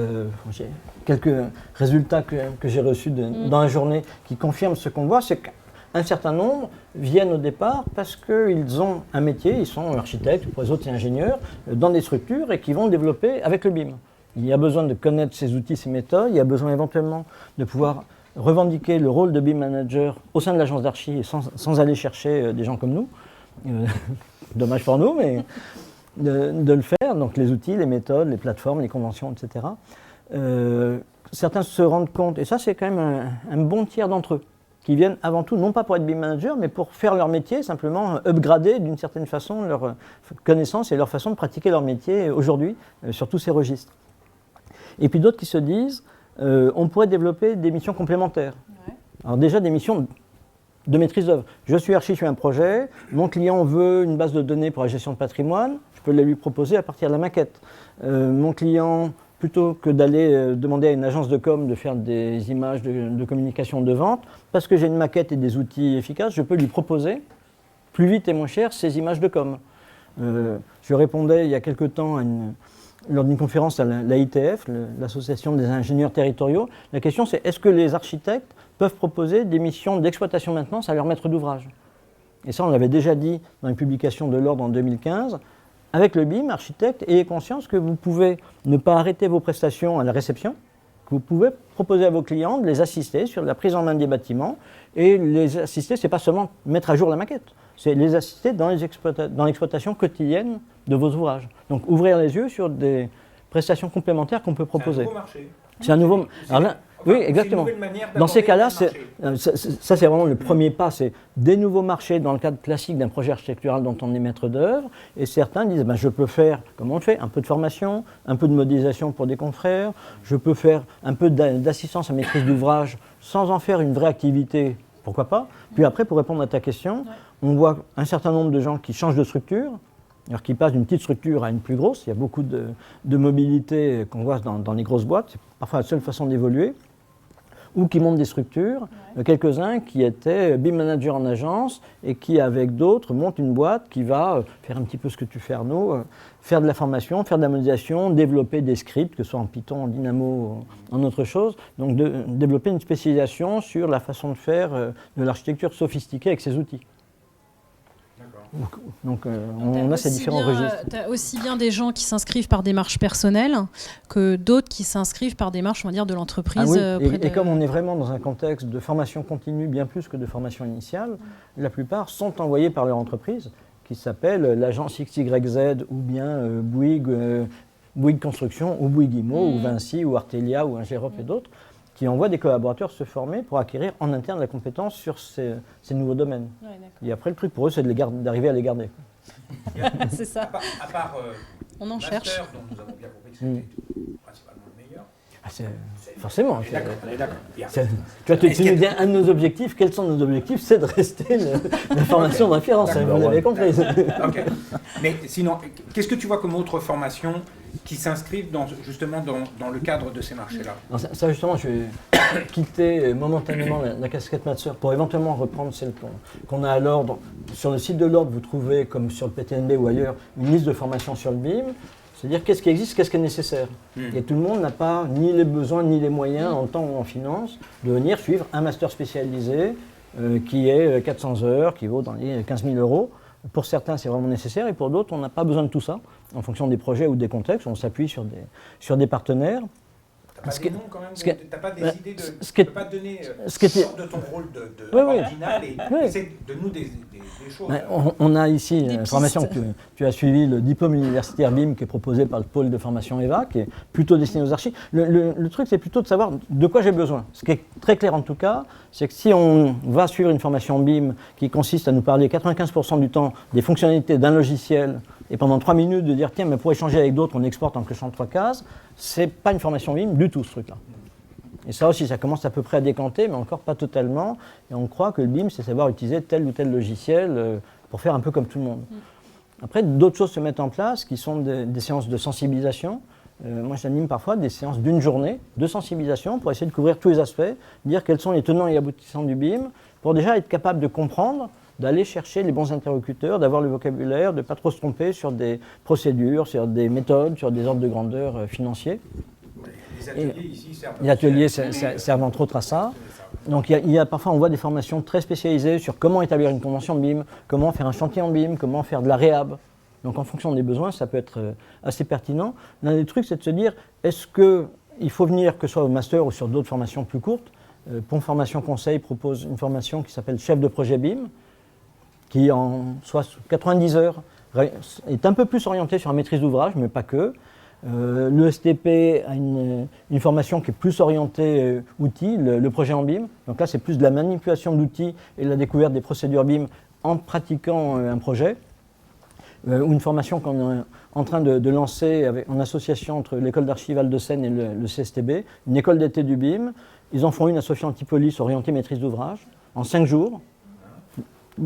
j'ai quelques résultats que j'ai reçus dans la journée qui confirment ce qu'on voit, c'est qu'un certain nombre viennent au départ parce qu'ils ont un métier, ils sont architectes, pour les autres c'est ingénieurs, dans des structures et qui vont le développer avec le BIM. Il y a besoin de connaître ces outils, ces méthodes, il y a besoin éventuellement de pouvoir revendiquer le rôle de BIM manager au sein de l'agence d'archi et sans aller chercher des gens comme nous. Dommage pour nous, mais de le faire, donc les outils, les méthodes, les plateformes, les conventions, etc. Certains se rendent compte, et ça c'est quand même un bon tiers d'entre eux, qui viennent avant tout, non pas pour être BIM manager, mais pour faire leur métier, simplement upgrader d'une certaine façon leur connaissance et leur façon de pratiquer leur métier aujourd'hui sur tous ces registres. Et puis d'autres qui se disent, on pourrait développer des missions complémentaires. Ouais. Alors déjà des missions de maîtrise d'œuvre. Je suis archi sur un projet, mon client veut une base de données pour la gestion de patrimoine, je peux la lui proposer à partir de la maquette. Mon client, plutôt que d'aller demander à une agence de com de faire des images de communication de vente, parce que j'ai une maquette et des outils efficaces, je peux lui proposer, plus vite et moins cher, ces images de com. Je répondais il y a quelque temps lors d'une conférence à l'AITF, l'Association des ingénieurs territoriaux. La question c'est, est-ce que les architectes peuvent proposer des missions d'exploitation-maintenance à leur maître d'ouvrage? Et ça, on l'avait déjà dit dans une publication de l'Ordre en 2015. Avec le BIM, architecte, ayez conscience que vous pouvez ne pas arrêter vos prestations à la réception, que vous pouvez proposer à vos clients de les assister sur la prise en main des bâtiments. Et les assister, ce n'est pas seulement mettre à jour la maquette, c'est les assister dans l'exploitation quotidienne de vos ouvrages. Donc ouvrir les yeux sur des prestations complémentaires qu'on peut proposer. C'est un nouveau marché. C'est un nouveau... Alors là, oui, exactement. Dans ces cas-là, ça c'est vraiment le premier pas, c'est des nouveaux marchés dans le cadre classique d'un projet architectural dont on est maître d'œuvre, et certains disent je peux faire, comme on le fait, un peu de formation, un peu de modélisation pour des confrères, je peux faire un peu d'assistance à maîtrise d'ouvrage sans en faire une vraie activité, pourquoi pas. Puis après, pour répondre à ta question, on voit un certain nombre de gens qui changent de structure, alors qui passent d'une petite structure à une plus grosse. Il y a beaucoup de mobilité qu'on voit dans les grosses boîtes, c'est parfois la seule façon d'évoluer, ou qui montent des structures, quelques-uns qui étaient BIM manager en agence et qui, avec d'autres, montent une boîte qui va faire un petit peu ce que tu fais, Arnaud, faire de la formation, faire de la modélisation, développer des scripts, que ce soit en Python, en Dynamo, en autre chose, donc développer une spécialisation sur la façon de faire de l'architecture sophistiquée avec ces outils. Donc on a ces différents registres. Tu as aussi bien des gens qui s'inscrivent par démarche personnelle que d'autres qui s'inscrivent par démarche, on va dire, de l'entreprise. Ah oui, et comme on est vraiment dans un contexte de formation continue bien plus que de formation initiale, la plupart sont envoyés par leur entreprise qui s'appelle l'agence XYZ ou bien Bouygues Construction ou Bouygues Immo ou Vinci ou Artelia ou Ingerop et d'autres, qui envoient des collaborateurs se former pour acquérir en interne la compétence sur ces nouveaux domaines. Ouais, et après, le truc pour eux, c'est d'arriver à les garder. C'est ça. À part on en cherche. Dont nous avons bien compris que c'était principalement le meilleur. Forcément. On est d'accord. Tu nous dis un de nos objectifs. Quels sont nos objectifs? C'est de rester la formation de référence. Vous l'avez compris. Okay. Mais sinon, qu'est-ce que tu vois comme autre formation qui s'inscrivent justement dans le cadre de ces marchés-là? Ça, justement, je vais quitter momentanément la casquette master pour éventuellement reprendre celle qu'on a à l'Ordre. Sur le site de l'Ordre, vous trouvez, comme sur le PTNB ou ailleurs, une liste de formations sur le BIM. C'est-à-dire qu'est-ce qui existe, qu'est-ce qui est nécessaire. Et tout le monde n'a pas ni les besoins ni les moyens, en temps ou en finance, de venir suivre un master spécialisé qui est 400 heures, qui vaut dans les 15 000 euros. Pour certains, c'est vraiment nécessaire, et pour d'autres, on n'a pas besoin de tout ça. En fonction des projets ou des contextes, on s'appuie sur des partenaires. T'as pas Ce des qui- noms quand même, ce qui- t'as pas des bah, idées de... ce qui Tu est- peux pas te donner ce qui était- sors de ton rôle de Oui, oui. original et Oui. essaie de nous des choses. Ouais, on a ici Des une formation pistes. que tu as suivi, le diplôme universitaire BIM qui est proposé par le pôle de formation EVA, qui est plutôt destiné aux archives. Le truc, c'est plutôt de savoir de quoi j'ai besoin. Ce qui est très clair en tout cas, c'est que si on va suivre une formation BIM qui consiste à nous parler 95% du temps des fonctionnalités d'un logiciel et pendant 3 minutes de dire tiens, mais pour échanger avec d'autres, on exporte en cochant 3 cases, c'est pas une formation BIM du tout ce truc-là. Et ça aussi, ça commence à peu près à décanter, mais encore pas totalement. Et on croit que le BIM, c'est savoir utiliser tel ou tel logiciel pour faire un peu comme tout le monde. Après, d'autres choses se mettent en place qui sont des séances de sensibilisation. Moi, j'anime parfois des séances d'une journée de sensibilisation pour essayer de couvrir tous les aspects, dire quels sont les tenants et aboutissants du BIM, pour déjà être capable de comprendre, d'aller chercher les bons interlocuteurs, d'avoir le vocabulaire, de ne pas trop se tromper sur des procédures, sur des méthodes, sur des ordres de grandeur financiers. Les ateliers ici servent. Les ateliers servent entre autres à ça. Donc parfois on voit des formations très spécialisées sur comment établir une convention BIM, comment faire un chantier en BIM, comment faire de la réhab. Donc en fonction des besoins, ça peut être assez pertinent. L'un des trucs, c'est de se dire, est-ce qu'il faut venir, que ce soit au master ou sur d'autres formations plus courtes. Pont Formation Conseil propose une formation qui s'appelle chef de projet BIM, qui en 90 heures est un peu plus orientée sur la maîtrise d'ouvrage, mais pas que. Le STP a une formation qui est plus orientée outils, le projet en BIM. Donc là, c'est plus de la manipulation d'outils et de la découverte des procédures BIM en pratiquant un projet. Ou une formation qu'on est en train de lancer en association entre l'école d'archival de Seine et le CSTB, une école d'été du BIM. Ils en font une à Sophie Antipolis orientée maîtrise d'ouvrage en 5 jours.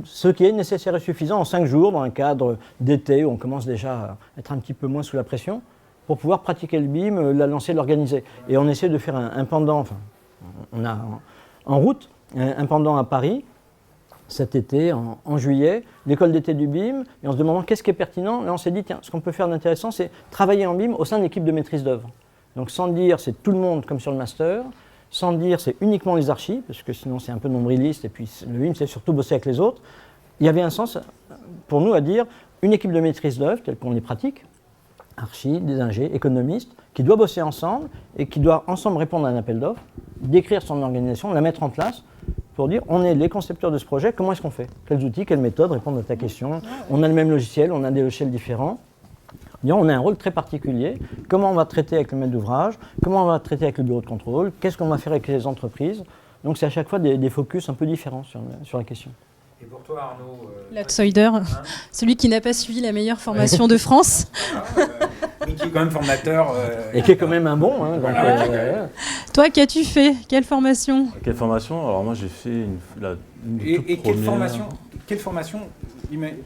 Ce qui est nécessaire et suffisant en 5 jours dans un cadre d'été où on commence déjà à être un petit peu moins sous la pression, pour pouvoir pratiquer le BIM, la lancer, l'organiser. Et on essaie de faire un pendant, enfin, on a en route un pendant à Paris, cet été, en juillet, l'école d'été du BIM, et en se demandant qu'est-ce qui est pertinent, là on s'est dit, tiens, ce qu'on peut faire d'intéressant, c'est travailler en BIM au sein de l'équipe de maîtrise d'œuvre. Donc sans dire c'est tout le monde comme sur le master, sans dire c'est uniquement les archis, parce que sinon c'est un peu nombriliste, et puis le BIM c'est surtout bosser avec les autres. Il y avait un sens pour nous à dire une équipe de maîtrise d'œuvre, telle qu'on les pratique, archi, des ingés, économistes, qui doit bosser ensemble et qui doit ensemble répondre à un appel d'offres, décrire son organisation, la mettre en place pour dire on est les concepteurs de ce projet, comment est-ce qu'on fait? Quels outils, quelles méthodes répondent à ta question? On a le même logiciel, on a des logiciels différents. On a un rôle très particulier. Comment on va traiter avec le maître d'ouvrage? Comment on va traiter avec le bureau de contrôle? Qu'est-ce qu'on va faire avec les entreprises? Donc c'est à chaque fois des focus un peu différents sur la question. Et pour toi, Arnaud L'outsider, celui qui n'a pas suivi la meilleure formation de France. mais qui est quand même formateur. Et qui est quand même un bon. Hein, donc, Toi, qu'as-tu fait? Quelle formation? Quelle formation? Alors moi j'ai fait une toute Et quelle première- formation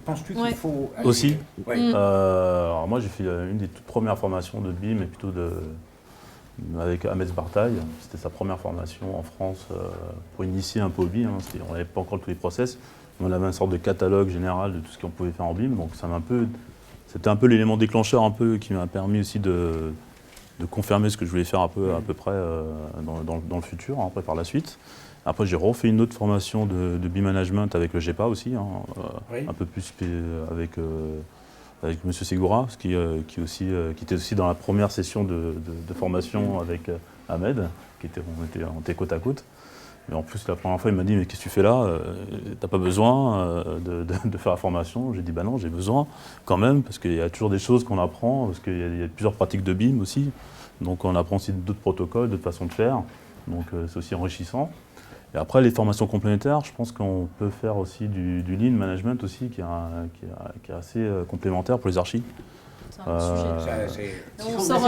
penses-tu qu'il Ouais. faut Aussi. Ouais. Alors moi j'ai fait une des toutes premières formations de BIM, mais plutôt avec Ahmed Bartaï. C'était sa première formation en France pour initier un peu au BIM. Hein. On n'avait pas encore tous les process, mais on avait une sorte de catalogue général de tout ce qu'on pouvait faire en BIM. Donc c'était un peu l'élément déclencheur un peu qui m'a permis aussi de confirmer ce que je voulais faire à peu près dans le futur, après par la suite. Après, j'ai refait une autre formation de BIM management avec le GEPA aussi, hein, Oui. un peu plus avec M. Segura, qui était aussi dans la première session de formation avec Ahmed, on était côte à côte. Mais en plus, la première fois, il m'a dit « Mais qu'est-ce que tu fais là? T'as pas besoin de faire la formation ?» J'ai dit « Bah non, j'ai besoin quand même, parce qu'il y a toujours des choses qu'on apprend, parce qu'il y a plusieurs pratiques de BIM aussi. Donc on apprend aussi d'autres protocoles, d'autres façons de faire. Donc c'est aussi enrichissant. Et après, les formations complémentaires, je pense qu'on peut faire aussi du lean management aussi, qui est assez complémentaire pour les archis. C'est un sujet. Ça, c'est- On sort,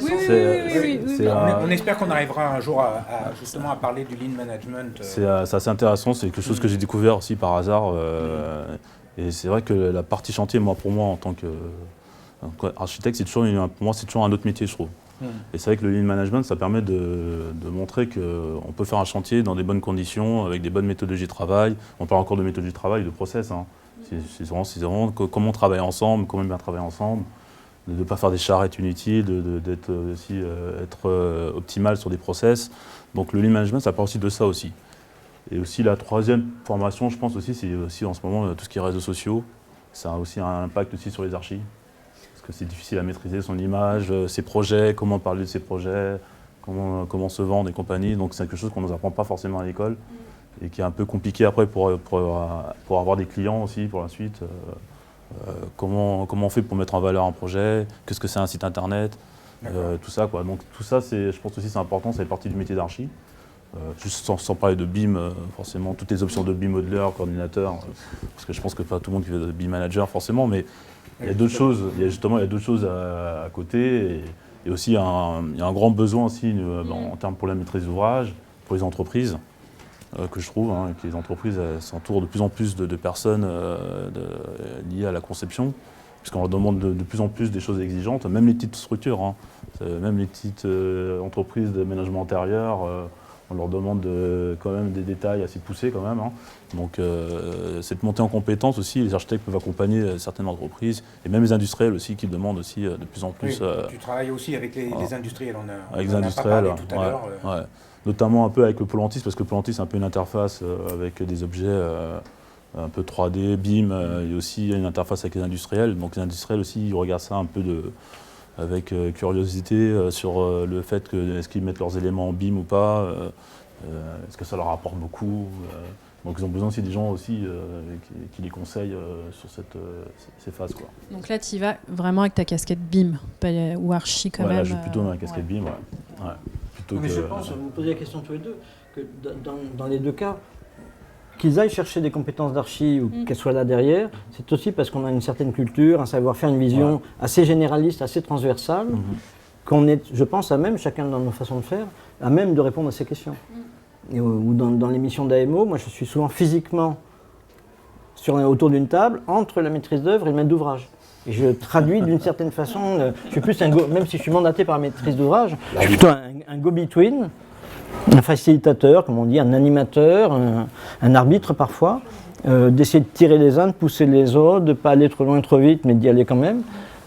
oui, oui. On espère qu'on arrivera un jour justement à parler du lean management. C'est assez intéressant, c'est quelque chose que j'ai découvert aussi par hasard. Et c'est vrai que la partie chantier, pour moi, en tant qu'architecte, pour moi, c'est toujours un autre métier, je trouve. Et c'est vrai que le lean management, ça permet de montrer qu'on peut faire un chantier dans des bonnes conditions, avec des bonnes méthodologies de travail. On parle encore de méthodologie de travail, de process. Hein. C'est vraiment comment on travaille ensemble, comment bien travailler ensemble, de ne pas faire des charrettes inutiles, d'être aussi être optimal sur des process. Donc le lean management, ça parle aussi de ça aussi. Et aussi la troisième formation, je pense aussi, c'est aussi en ce moment tout ce qui est réseaux sociaux. Ça a aussi un impact aussi sur les archis. Parce que c'est difficile à maîtriser son image, ses projets, comment parler de ses projets, comment se vendre et compagnie. Donc c'est quelque chose qu'on ne nous apprend pas forcément à l'école et qui est un peu compliqué après pour avoir des clients aussi pour la suite. Comment on fait pour mettre en valeur un projet, qu'est-ce que c'est un site internet, tout ça, quoi. Donc tout ça, je pense aussi c'est important, ça fait partie du métier d'archi. Juste sans parler de BIM, forcément, toutes les options de BIM modeler, coordinateur, parce que je pense que pas tout le monde qui fait de BIM manager forcément, mais il y a d'autres choses, il y a d'autres choses à côté, et aussi il y a un grand besoin aussi en termes pour la maîtrise d'ouvrage, pour les entreprises, que je trouve, que les entreprises s'entourent de plus en plus de personnes liées à la conception, puisqu'on leur demande de plus en plus des choses exigeantes, même les petites structures, même les petites entreprises de management intérieur, on leur demande quand même des détails assez poussés quand même. Donc cette montée en compétences aussi, les architectes peuvent accompagner certaines entreprises et même les industriels aussi qui demandent aussi de plus en plus. Oui, tu travailles aussi avec les industriels, avec les industriels, tout à l'heure. Notamment un peu avec le Polantis, parce que le Polantis c'est un peu une interface avec des objets un peu 3D, BIM, et aussi une interface avec les industriels. Donc les industriels aussi, ils regardent ça un peu avec curiosité sur le fait que est-ce qu'ils mettent leurs éléments en BIM ou pas, est-ce que ça leur apporte beaucoup. Donc ils ont besoin aussi des gens aussi qui les conseillent sur ces phases, quoi. Donc là, tu y vas vraiment avec ta casquette BIM ou archi quand même. Là, j'ai plutôt ma casquette BIM. Mais je pense, vous me posez la question tous les deux, que dans les deux cas, qu'ils aillent chercher des compétences d'archi ou qu'elles soient là derrière, c'est aussi parce qu'on a une certaine culture, un savoir-faire, une vision assez généraliste, assez transversale, qu'on est, je pense, à même, chacun dans nos façons de faire, à même de répondre à ces questions. Ou dans les missions d'AMO, moi je suis souvent physiquement autour d'une table, entre la maîtrise d'œuvre et le maître d'ouvrage. Et je traduis d'une certaine façon, je suis plus même si je suis mandaté par la maîtrise d'ouvrage, je suis plutôt un go-between, un facilitateur, comme on dit, un animateur, un arbitre parfois, d'essayer de tirer les uns, de pousser les autres, de ne pas aller trop loin, trop vite, mais d'y aller quand même.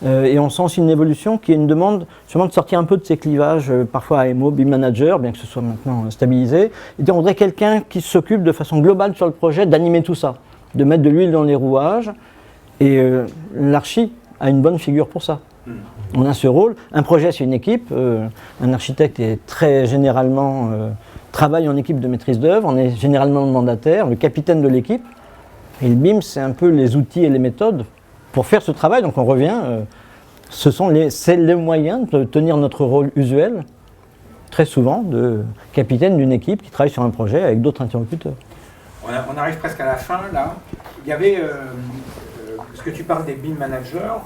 Et on sent aussi une évolution qui est une demande sûrement de sortir un peu de ces clivages, parfois AMO, BIM Manager, bien que ce soit maintenant stabilisé. Et dire, on voudrait quelqu'un qui s'occupe de façon globale sur le projet, d'animer tout ça, de mettre de l'huile dans les rouages. Et l'archi a une bonne figure pour ça. On a ce rôle. Un projet, c'est une équipe. Un architecte est très généralement travaille en équipe de maîtrise d'œuvre. On est généralement le mandataire, le capitaine de l'équipe. Et le BIM, c'est un peu les outils et les méthodes pour faire ce travail. Donc on revient. C'est les moyens de tenir notre rôle usuel, très souvent, de capitaine d'une équipe qui travaille sur un projet avec d'autres interlocuteurs. On arrive presque à la fin, là. Il y avait... parce que tu parles des BIM managers,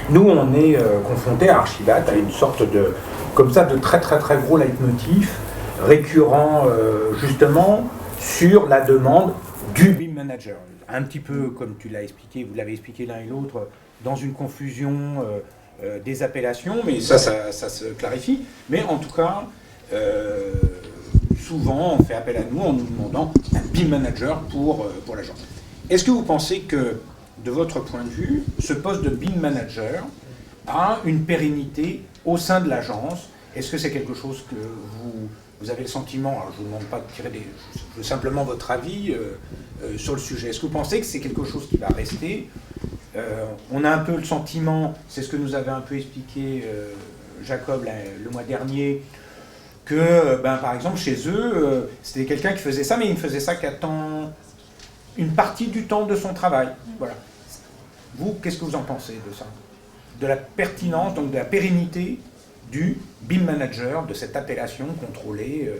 nous on est confrontés à Archibat à une sorte de très très très gros leitmotiv récurrent justement sur la demande du BIM manager. Un petit peu comme tu l'as expliqué, vous l'avez expliqué l'un et l'autre, dans une confusion des appellations, mais ça se clarifie. Mais en tout cas, souvent on fait appel à nous en nous demandant un BIM manager pour l'agence. Est-ce que vous pensez que, de votre point de vue, ce poste de BIM manager a une pérennité au sein de l'agence? Est-ce que c'est quelque chose que vous avez le sentiment, alors je ne vous demande pas de tirer je veux simplement votre avis sur le sujet. Est-ce que vous pensez que c'est quelque chose qui va rester? On a un peu le sentiment, c'est ce que nous avait un peu expliqué Jacob le mois dernier, que par exemple chez eux, c'était quelqu'un qui faisait ça, mais il ne faisait ça qu'à une partie du temps de son travail. Voilà. Vous, qu'est-ce que vous en pensez de ça? De la pertinence, donc de la pérennité du BIM manager, de cette appellation contrôlée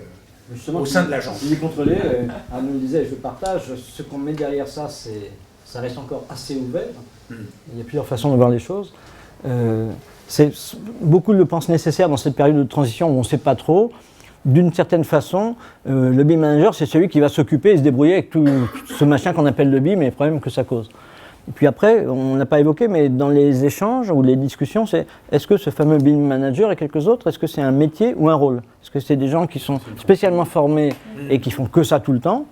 au sein de l'agence. Il est contrôlé, Arnaud le disait, je partage, ce qu'on met derrière ça, ça reste encore assez ouvert. Il y a plusieurs façons de voir les choses. Beaucoup le pensent nécessaire dans cette période de transition où on ne sait pas trop. D'une certaine façon, le BIM manager, c'est celui qui va s'occuper et se débrouiller avec tout ce machin qu'on appelle le BIM et les problèmes que ça cause. Et puis après, on n'a pas évoqué, mais dans les échanges ou les discussions, c'est est-ce que ce fameux BIM manager et quelques autres, est-ce que c'est un métier ou un rôle? Est-ce que c'est des gens qui sont spécialement formés et qui font que ça tout le temps,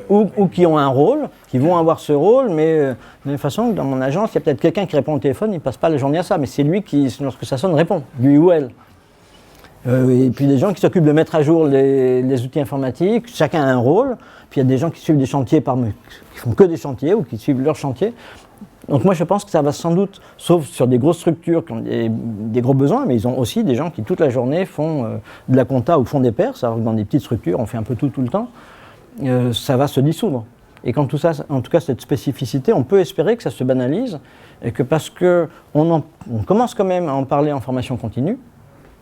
ou qui ont un rôle, qui vont avoir ce rôle, mais de la même façon que dans mon agence, il y a peut-être quelqu'un qui répond au téléphone, il ne passe pas la journée à ça, mais c'est lui qui, lorsque ça sonne, répond, lui ou elle. Et puis des gens qui s'occupent de mettre à jour les outils informatiques, chacun a un rôle. Puis il y a des gens qui suivent des chantiers qui font que des chantiers ou qui suivent leurs chantiers. Donc moi je pense que ça va sans doute, sauf sur des grosses structures qui ont des gros besoins, mais ils ont aussi des gens qui toute la journée font de la compta ou font des pairs, alors que dans des petites structures on fait un peu tout le temps, ça va se dissoudre. Et quand tout ça, en tout cas cette spécificité, on peut espérer que ça se banalise, et que parce qu'on commence quand même à en parler en formation continue,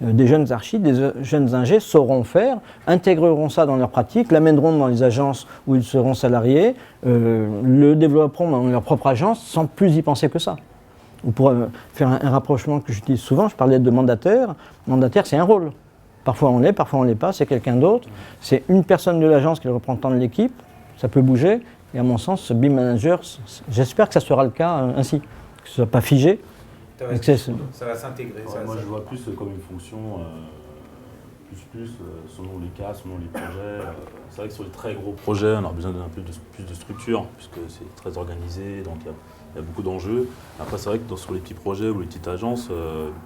des jeunes archis, des jeunes ingés sauront faire, intégreront ça dans leur pratique, l'amèneront dans les agences où ils seront salariés, le développeront dans leur propre agence sans plus y penser que ça. Ou pour faire un rapprochement que j'utilise souvent, je parlais de mandataire. Mandataire, c'est un rôle. Parfois on l'est, parfois on ne l'est pas, c'est quelqu'un d'autre. C'est une personne de l'agence qui est le représentant de l'équipe, ça peut bouger. Et à mon sens, ce BIM manager, j'espère que ça sera le cas ainsi, que ce ne soit pas figé. Ça va s'intégrer. Moi, je vois plus comme une fonction, selon les cas, selon les projets. C'est vrai que sur les très gros projets, on a besoin d'un peu plus de structure, puisque c'est très organisé, donc il y a beaucoup d'enjeux. Après, c'est vrai que sur les petits projets ou les petites agences,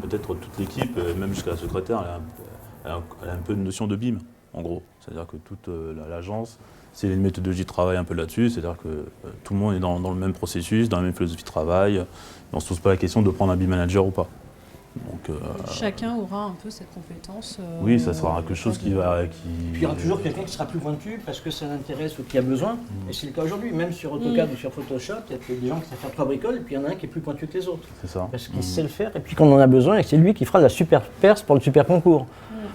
peut-être toute l'équipe, même jusqu'à la secrétaire, elle a un peu une notion de BIM, en gros. C'est-à-dire que toute l'agence, c'est une méthodologie de travail un peu là-dessus, c'est-à-dire que tout le monde est dans le même processus, dans la même philosophie de travail. On ne se pose pas la question de prendre un BIM manager ou pas. Donc, chacun aura un peu cette compétence. Oui, ça sera quelque chose qui va... Puis il y aura toujours quelqu'un qui sera plus pointu parce que ça l'intéresse ou qui a besoin. Et c'est le cas aujourd'hui. Même sur AutoCAD ou sur Photoshop, il y a des gens qui savent faire 3 bricoles et puis il y en a un qui est plus pointu que les autres. C'est ça. Parce qu'il sait le faire et puis qu'on en a besoin et c'est lui qui fera la super perce pour le super concours.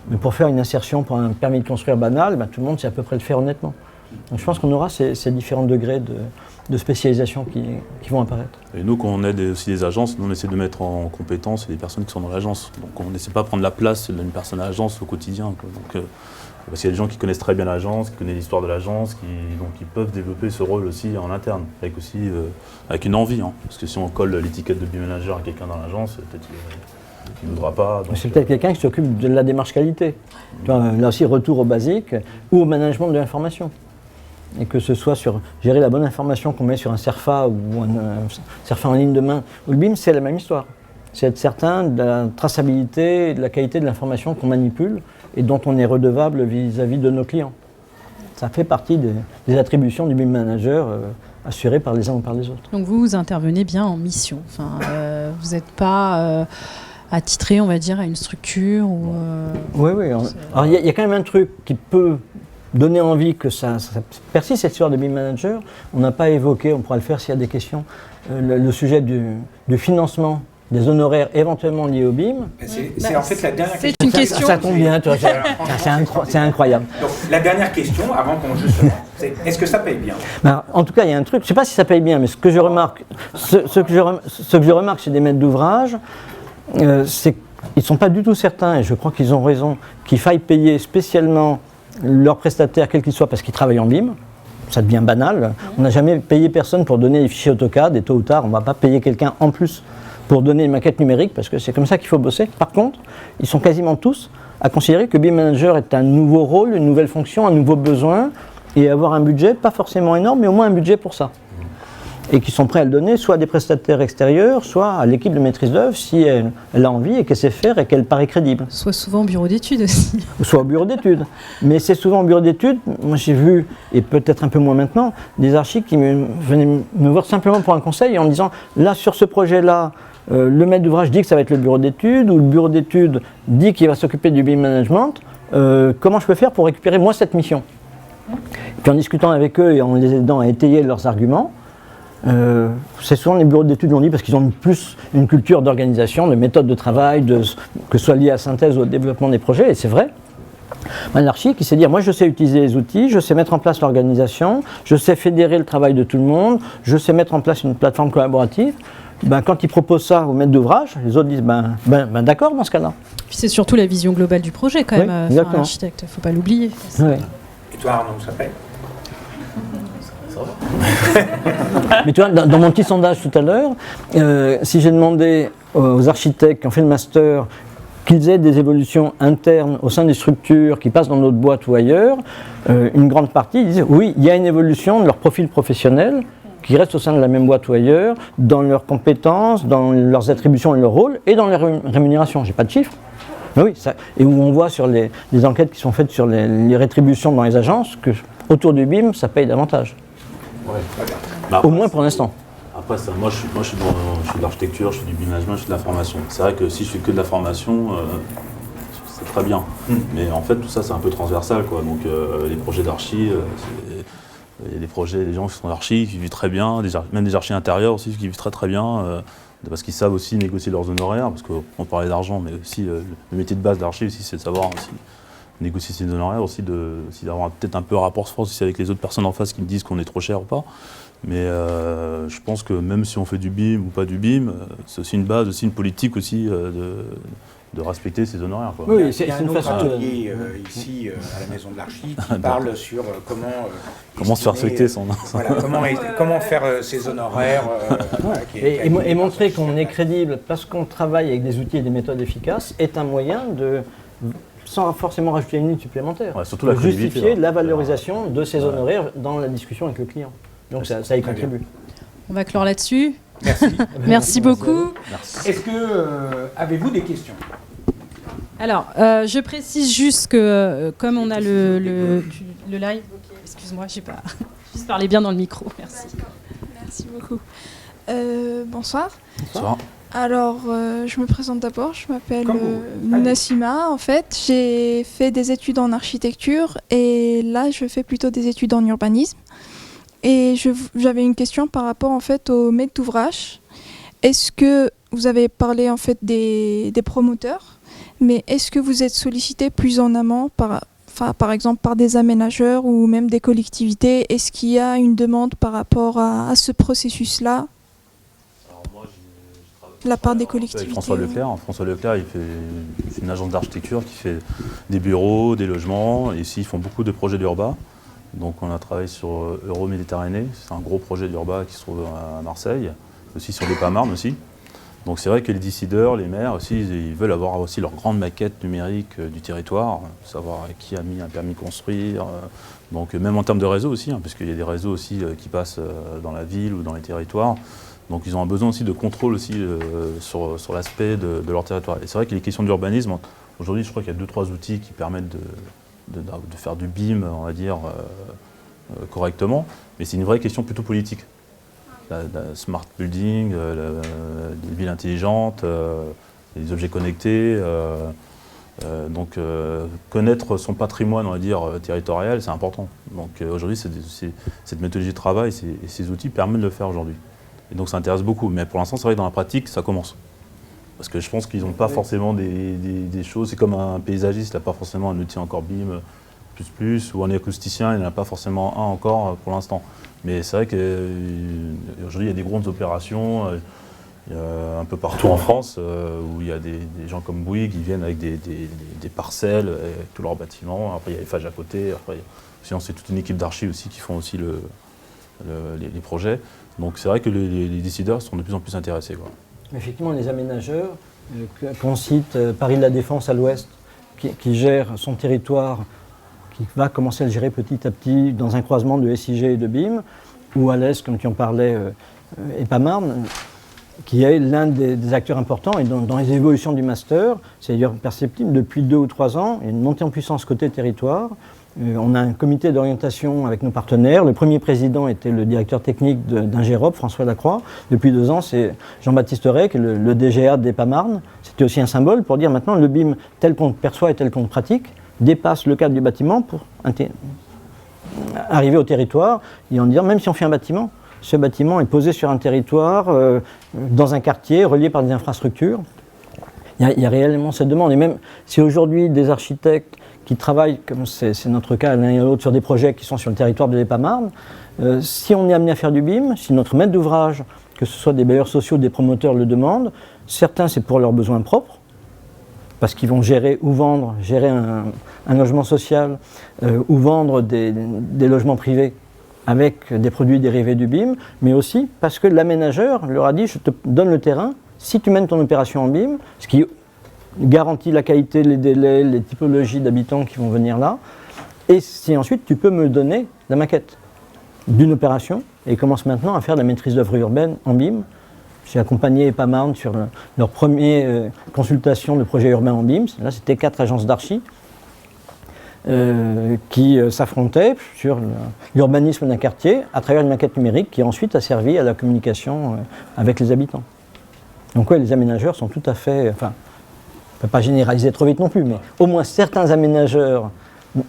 Mais pour faire une insertion pour un permis de construire banal, tout le monde sait à peu près le faire honnêtement. Donc je pense qu'on aura ces différents degrés de spécialisation qui vont apparaître. Et nous, quand on aide aussi les agences, nous on essaie de mettre en compétence les personnes qui sont dans l'agence. Donc on n'essaie pas de prendre la place d'une personne à l'agence au quotidien, quoi. Donc, parce qu'il y a des gens qui connaissent très bien l'agence, qui connaissent l'histoire de l'agence, qui peuvent développer ce rôle aussi en interne, avec une envie. Parce que si on colle l'étiquette de BIM manager à quelqu'un dans l'agence, peut-être qu'il ne voudra pas. C'est peut-être quelqu'un qui s'occupe de la démarche qualité. Là aussi, retour au basique ou au management de l'information. Et que ce soit sur gérer la bonne information qu'on met sur un CERFA ou un CERFA en ligne de main ou le BIM, c'est la même histoire. C'est être certain de la traçabilité et de la qualité de l'information qu'on manipule et dont on est redevable vis-à-vis de nos clients. Ça fait partie des attributions du BIM manager assurées par les uns ou par les autres. Donc vous intervenez bien en mission. Enfin, vous n'êtes pas attitré, on va dire, à une structure ou, Oui. Alors il y a quand même un truc qui peut donner envie que ça persiste, cette histoire de BIM manager. On n'a pas évoqué, on pourra le faire s'il y a des questions, le sujet du financement des honoraires éventuellement liés au BIM. C'est en fait la dernière question. C'est une question. Ça tombe bien, c'est incroyable. Donc la dernière question, avant qu'on justement, c'est est-ce que ça paye bien? En tout cas, il y a un truc, je ne sais pas si ça paye bien, mais ce que je remarque, chez des maîtres d'ouvrage, c'est qu'ils ne sont pas du tout certains, et je crois qu'ils ont raison, qu'il faille payer spécialement leurs prestataires, quels qu'ils soient, parce qu'ils travaillent en BIM. Ça devient banal. On n'a jamais payé personne pour donner les fichiers AutoCAD, et tôt ou tard, on ne va pas payer quelqu'un en plus pour donner une maquette numérique, parce que c'est comme ça qu'il faut bosser. Par contre, ils sont quasiment tous à considérer que BIM Manager est un nouveau rôle, une nouvelle fonction, un nouveau besoin, et avoir un budget, pas forcément énorme, mais au moins un budget pour ça. Et qui sont prêts à le donner soit à des prestataires extérieurs, soit à l'équipe de maîtrise d'œuvre si elle a envie et qu'elle sait faire et qu'elle paraît crédible. Soit souvent au bureau d'études aussi. Soit au bureau d'études. Mais c'est souvent au bureau d'études. Moi j'ai vu, et peut-être un peu moins maintenant, des archis qui venaient me voir simplement pour un conseil en me disant là sur ce projet-là, le maître d'ouvrage dit que ça va être le bureau d'études, ou le bureau d'études dit qu'il va s'occuper du BIM management. Comment je peux faire pour récupérer moi cette mission? Puis en discutant avec eux et en les aidant à étayer leurs arguments, c'est souvent les bureaux d'études l'ont dit parce qu'ils ont plus une culture d'organisation, de méthode de travail, que ce soit lié à la synthèse ou au développement des projets, et c'est vrai. L'archi qui sait dire, moi je sais utiliser les outils, je sais mettre en place l'organisation, je sais fédérer le travail de tout le monde, je sais mettre en place une plateforme collaborative. Quand il propose ça au maître d'ouvrage, les autres disent d'accord dans ce cas-là. Puis c'est surtout la vision globale du projet quand même, l'architecte, il ne faut pas l'oublier. Oui. Et toi Arnaud, ça paye? Mais tu vois, dans mon petit sondage tout à l'heure, si j'ai demandé aux architectes qui ont fait le master qu'ils aient des évolutions internes au sein des structures qui passent dans notre boîte ou ailleurs, une grande partie disent oui, il y a une évolution de leur profil professionnel qui reste au sein de la même boîte ou ailleurs, dans leurs compétences, dans leurs attributions et leurs rôles, et dans les rémunérations. J'ai pas de chiffres. Mais oui, et où on voit sur les enquêtes qui sont faites sur les rétributions dans les agences, que autour du BIM, ça paye davantage. Ouais. Au moins pour l'instant. Après, moi, je suis de l'architecture, je fais du management, je fais de la formation. C'est vrai que si je fais que de la formation, c'est très bien. Mais en fait, tout ça, c'est un peu transversal, quoi. Donc, les projets d'archi, il y a des projets, des gens qui sont archi, qui vivent très bien, même des archis intérieurs aussi, qui vivent très très bien, parce qu'ils savent aussi négocier leurs honoraires, parce qu'on parlait d'argent, mais aussi le métier de base d'archi aussi, c'est de savoir aussi négocier ses honoraires, aussi d'avoir peut-être un peu un rapport de force aussi avec les autres personnes en face qui me disent qu'on est trop cher ou pas. Mais je pense que même si on fait du BIM ou pas du BIM, c'est aussi une base, aussi une politique aussi de respecter ses honoraires, quoi. Oui, Il y a un une autre façon atelier ici à la Maison de l'Archi qui parle sur Comment se faire respecter son... Voilà, comment faire ses honoraires. Voilà, et montrer qu'on est crédible parce qu'on travaille avec des outils et des méthodes efficaces est un moyen de, sans forcément rajouter une ligne supplémentaire, Ouais, surtout la de crédibilité, justifier hein. la valorisation de ces honoraires dans la discussion avec le client. Donc ça y contribue. On va clore là-dessus. Merci. Merci beaucoup. Merci. Est-ce que avez-vous des questions? Alors, je précise juste que comme on a le live, excuse-moi, j'ai pas juste parlé bien dans le micro, merci. Merci beaucoup. Bonsoir. Bonsoir. Alors, je me présente d'abord, je m'appelle Comme vous. Mounasima. En fait, j'ai fait des études en architecture et là, je fais plutôt des études en urbanisme. Et j'avais une question par rapport en fait au maître d'ouvrage. Est-ce que vous avez parlé en fait des promoteurs, mais est-ce que vous êtes sollicité plus en amont par exemple par des aménageurs ou même des collectivités? Est-ce qu'il y a une demande par rapport à ce processus-là? La part des collectivités. François Leclerc. François Leclerc, c'est une agence d'architecture qui fait des bureaux, des logements. Et ici, ils font beaucoup de projets d'urbain. Donc on a travaillé sur Euro-Méditerranée. C'est un gros projet d'urbain qui se trouve à Marseille. Aussi sur l'EPAMARN aussi. Donc c'est vrai que les décideurs, les maires aussi, ils veulent avoir aussi leur grande maquette numérique du territoire, savoir qui a mis un permis construire. Donc même en termes de réseau aussi, parce qu'il y a des réseaux aussi qui passent dans la ville ou dans les territoires. Donc ils ont un besoin aussi de contrôle aussi sur l'aspect de leur territoire. Et c'est vrai que les questions d'urbanisme, aujourd'hui je crois qu'il y a 2-3 outils qui permettent de faire du BIM, on va dire, correctement. Mais c'est une vraie question plutôt politique. La smart building, les villes intelligentes, les objets connectés. Donc connaître son patrimoine, on va dire, territorial, c'est important. Donc aujourd'hui, cette méthodologie de travail et ces outils permettent de le faire aujourd'hui. Et donc ça intéresse beaucoup. Mais pour l'instant, c'est vrai que dans la pratique, ça commence. Parce que je pense qu'ils n'ont pas forcément des choses. C'est comme un paysagiste, il n'a pas forcément un outil encore BIM ou un acousticien, il n'en a pas forcément un encore pour l'instant. Mais c'est vrai qu'aujourd'hui, il y a des grandes opérations un peu partout en France où il y a des gens comme Bouygues qui viennent avec des parcelles, avec tous leurs bâtiments. Après, il y a les Eiffage à côté. Après, sinon, c'est toute une équipe d'archi aussi qui font aussi les projets. Donc c'est vrai que les décideurs sont de plus en plus intéressés, quoi. Effectivement, les aménageurs, qu'on cite Paris de la Défense à l'ouest, qui gère son territoire, qui va commencer à le gérer petit à petit dans un croisement de SIG et de BIM, ou à l'est, comme tu en parlais, EPAMARN, qui est l'un des acteurs importants. Et dans les évolutions du master, c'est d'ailleurs perceptible, depuis 2 ou 3 ans, il y a une montée en puissance côté territoire. On a un comité d'orientation avec nos partenaires. Le premier président était le directeur technique d'Ingérop, François Lacroix. Depuis 2 ans, c'est Jean-Baptiste Rey, qui est le DGA d'EPAMARN. C'était aussi un symbole pour dire maintenant le BIM tel qu'on le perçoit et tel qu'on le pratique dépasse le cadre du bâtiment pour arriver au territoire et en dire même si on fait un bâtiment, ce bâtiment est posé sur un territoire, dans un quartier, relié par des infrastructures. Il y a réellement cette demande. Et même si aujourd'hui des architectes qui travaillent, comme c'est notre cas l'un et l'autre, sur des projets qui sont sur le territoire de l'EPAMARN, si on est amené à faire du BIM, si notre maître d'ouvrage, que ce soit des bailleurs sociaux, des promoteurs le demandent, certains c'est pour leurs besoins propres, parce qu'ils vont gérer un logement social ou vendre des logements privés avec des produits dérivés du BIM, mais aussi parce que l'aménageur leur a dit « je te donne le terrain, si tu mènes ton opération en BIM », ce qui garantit la qualité, les délais, les typologies d'habitants qui vont venir là, et si ensuite tu peux me donner la maquette d'une opération, et commence maintenant à faire de la maîtrise d'œuvre urbaine en BIM. J'ai accompagné EPAMARN sur leur première consultation de projet urbain en BIM. Là, c'était 4 agences d'archi. qui s'affrontaient sur l'urbanisme d'un quartier à travers une maquette numérique qui ensuite a servi à la communication avec les habitants. Donc oui, les aménageurs sont tout à fait, enfin, on ne peut pas généraliser trop vite non plus, mais au moins certains aménageurs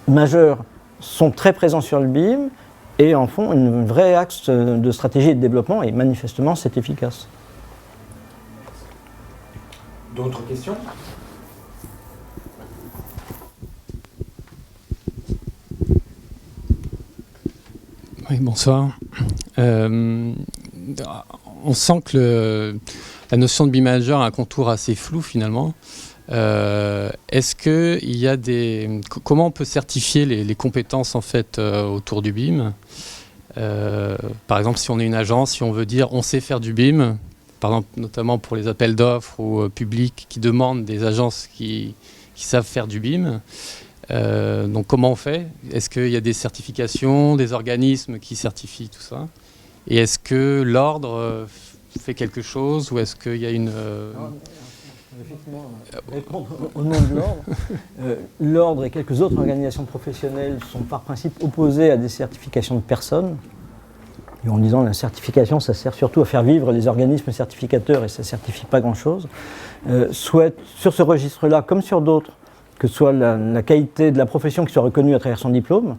majeurs sont très présents sur le BIM et en font un vrai axe de stratégie et de développement, et manifestement c'est efficace. D'autres questions? Oui, bonsoir. On sent que la notion de BIM manager a un contour assez flou finalement. Est-ce que il y a comment on peut certifier les compétences en fait autour du BIM? Par exemple, si on est une agence, si on veut dire on sait faire du BIM, par exemple notamment pour les appels d'offres ou publics qui demandent des agences qui savent faire du BIM. Donc comment on fait? Est-ce qu'il y a des certifications, des organismes qui certifient tout ça? Et est-ce que l'ordre fait quelque chose ou est-ce qu'il y a une... Effectivement, au nom de l'ordre, l'ordre et quelques autres organisations professionnelles sont par principe opposées à des certifications de personnes. Et en disant la certification, ça sert surtout à faire vivre les organismes certificateurs et ça ne certifie pas grand-chose. Souhaitent, sur ce registre-là, comme sur d'autres, que ce soit la qualité de la profession qui soit reconnue à travers son diplôme.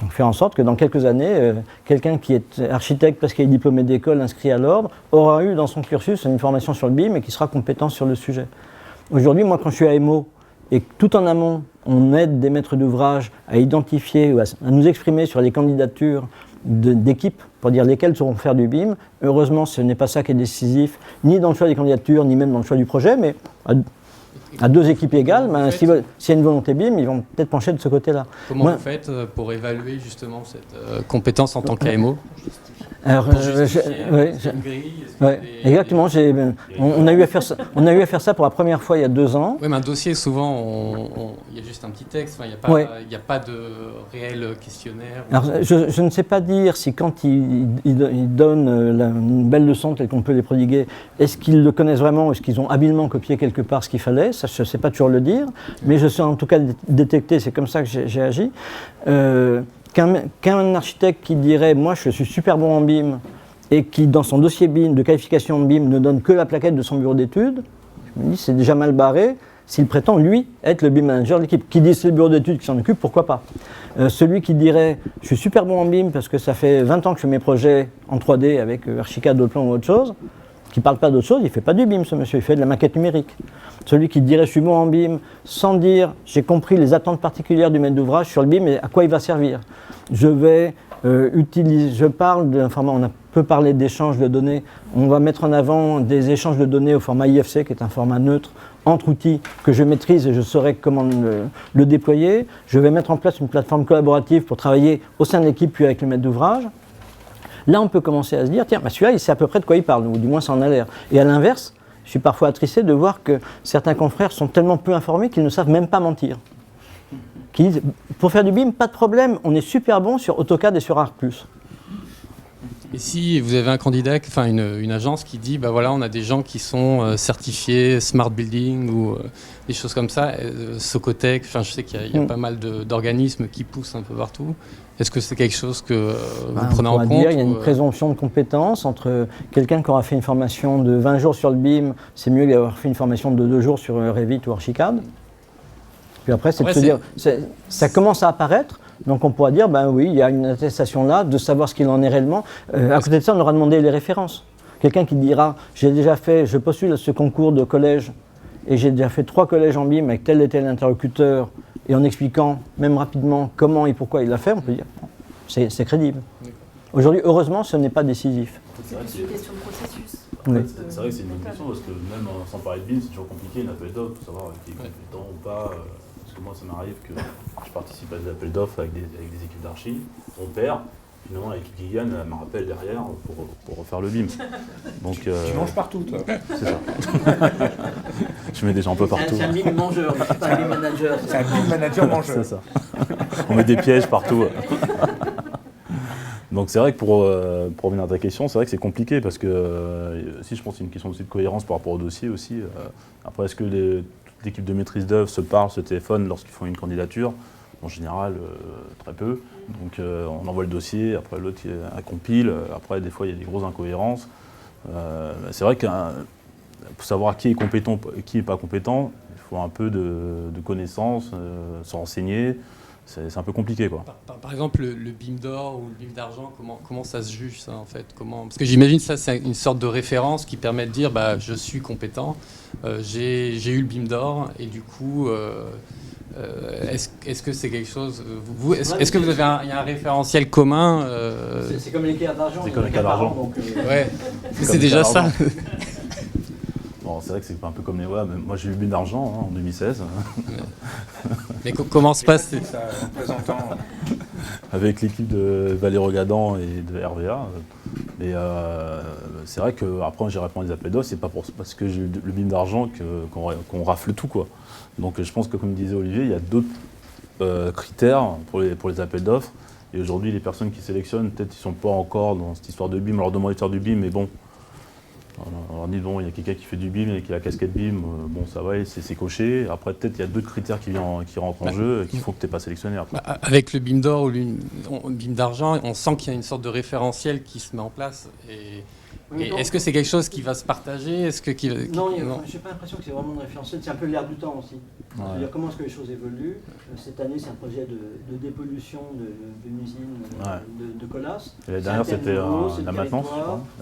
Donc faire en sorte que dans quelques années, quelqu'un qui est architecte parce qu'il est diplômé d'école inscrit à l'ordre aura eu dans son cursus une formation sur le BIM et qui sera compétent sur le sujet. Aujourd'hui, moi quand je suis à EMO et que tout en amont, on aide des maîtres d'ouvrage à identifier ou à nous exprimer sur les candidatures d'équipes pour dire lesquelles sauront faire du BIM, heureusement ce n'est pas ça qui est décisif, ni dans le choix des candidatures, ni même dans le choix du projet, mais à deux équipes égales, s'il y a une volonté BIM, ils vont peut-être pencher de ce côté-là. Comment vous faites pour évaluer justement cette compétence en tant qu'AMO? Alors, exactement. On a eu à faire ça pour la première fois il y a 2 ans. Oui, mais un dossier, souvent, il y a juste un petit texte. Il n'y a pas de réel questionnaire. Alors, je ne sais pas dire si quand ils donnent une belle leçon telle qu'on peut les prodiguer, est-ce qu'ils le connaissent vraiment, est-ce qu'ils ont habilement copié quelque part ce qu'il fallait. Ça, je ne sais pas toujours le dire, mais je sais en tout cas détecter, c'est comme ça que j'ai agi. Qu'un architecte qui dirait « moi je suis super bon en BIM » et qui dans son dossier BIM de qualification de BIM ne donne que la plaquette de son bureau d'études, je me dis c'est déjà mal barré s'il prétend lui être le BIM manager de l'équipe. Qui dit c'est le bureau d'études qui s'en occupe, pourquoi pas. Celui qui dirait « je suis super bon en BIM parce que ça fait 20 ans que je fais mes projets en 3D avec Archicad, Autoplan ou autre chose », qui ne parle pas d'autre chose, il ne fait pas du BIM ce monsieur, il fait de la maquette numérique. Celui qui dirait je suis bon en BIM sans dire j'ai compris les attentes particulières du maître d'ouvrage sur le BIM et à quoi il va servir. Je vais on peut parler d'échanges de données, on va mettre en avant des échanges de données au format IFC qui est un format neutre entre outils que je maîtrise et je saurai comment le déployer. Je vais mettre en place une plateforme collaborative pour travailler au sein de l'équipe puis avec le maître d'ouvrage. Là, on peut commencer à se dire, tiens, celui-là, il sait à peu près de quoi il parle, ou du moins ça en a l'air. Et à l'inverse, je suis parfois attristé de voir que certains confrères sont tellement peu informés qu'ils ne savent même pas mentir. Qui disent, pour faire du BIM, pas de problème, on est super bon sur AutoCAD et sur Arc+. Et si vous avez un candidat, enfin une agence qui dit, bah voilà, on a des gens qui sont certifiés Smart Building ou des choses comme ça, Socotec, enfin je sais qu'il y a pas mal d'organismes qui poussent un peu partout. Est-ce que c'est quelque chose que vous prenez en compte? Il y a une présomption de compétence entre quelqu'un qui aura fait une formation de 20 jours sur le BIM, c'est mieux d'avoir fait une formation de 2 jours sur Revit ou Archicad. Puis après, c'est de se dire, ça commence à apparaître, donc on pourra dire, ben oui, il y a une attestation là, de savoir ce qu'il en est réellement. À côté de ça, on aura demandé les références. Quelqu'un qui dira, je postule à ce concours de collège, et j'ai déjà fait 3 collèges en BIM avec tel et tel interlocuteur, et en expliquant, même rapidement, comment et pourquoi il l'a fait, on peut dire, c'est crédible. Aujourd'hui, heureusement, ce n'est pas décisif. C'est une question de processus. Oui. C'est vrai que c'est une bonne question, parce que même sans parler de BIM, c'est toujours compliqué, une appel d'offres, pour savoir qui est compétent ou pas. Parce que moi, ça m'arrive que je participe à des appels d'offres avec des équipes d'archi, on perd. Finalement, l'équipe qui gagne me rappelle derrière pour refaire le BIM. Donc, tu manges partout, toi. C'est ça. Je mets des gens un peu partout. C'est un BIM mangeur, c'est pas un BIM manager. C'est un BIM manager mangeur. C'est ça. On met des pièges partout. Donc c'est vrai que pour revenir à ta question, c'est vrai que c'est compliqué parce que si je pense que c'est une question aussi de cohérence par rapport au dossier aussi. Après, est-ce que toute l'équipe de maîtrise d'œuvre se parle, se téléphone lorsqu'ils font une candidature? En général, très peu. Donc on envoie le dossier, après l'autre compile, après des fois il y a des grosses incohérences. C'est vrai que pour savoir qui est compétent et qui n'est pas compétent, il faut un peu de connaissances, se renseigner. C'est un peu compliqué, quoi. Par exemple, le BIM d'or ou le BIM d'argent, comment ça se juge, ça, en fait? Parce que j'imagine que ça, c'est une sorte de référence qui permet de dire bah, je suis compétent, j'ai eu le BIM d'or, et du coup, est-ce que c'est quelque chose... Est-ce que vous avez un référentiel commun C'est comme les cartes d'argent. C'est comme les cartes d'argent. Ouais, c'est déjà ça. Bon, c'est vrai que c'est un peu comme les voix. Moi, j'ai eu le BIM d'argent en 2016. Mais comment se passe avec l'équipe de Valéro Gadan et de RVA. Et c'est vrai qu'après, j'ai répondu des appels d'offres. C'est pas parce que j'ai eu le BIM d'argent qu'on rafle tout, quoi. Donc, je pense que, comme disait Olivier, il y a d'autres critères pour les appels d'offres. Et aujourd'hui, les personnes qui sélectionnent, peut-être, ils ne sont pas encore dans cette histoire de BIM. On leur demande de faire du BIM, mais bon. On leur dit, bon, il y a quelqu'un qui fait du BIM et qui a la casquette BIM, bon, ça va, c'est coché. Après, peut-être, il y a d'autres critères qui rentrent en jeu et qui font que tu n'es pas sélectionné après. Avec le BIM d'or ou le BIM d'argent, on sent qu'il y a une sorte de référentiel qui se met en place. Et est-ce que c'est quelque chose qui va se partager? Non, je n'ai pas l'impression que c'est vraiment un référentiel, c'est un peu l'air du temps aussi. Ouais. C'est-à-dire comment est-ce que les choses évoluent. Cette année, c'est un projet de dépollution d'une usine de Colas. Et la dernière, c'était la maintenance.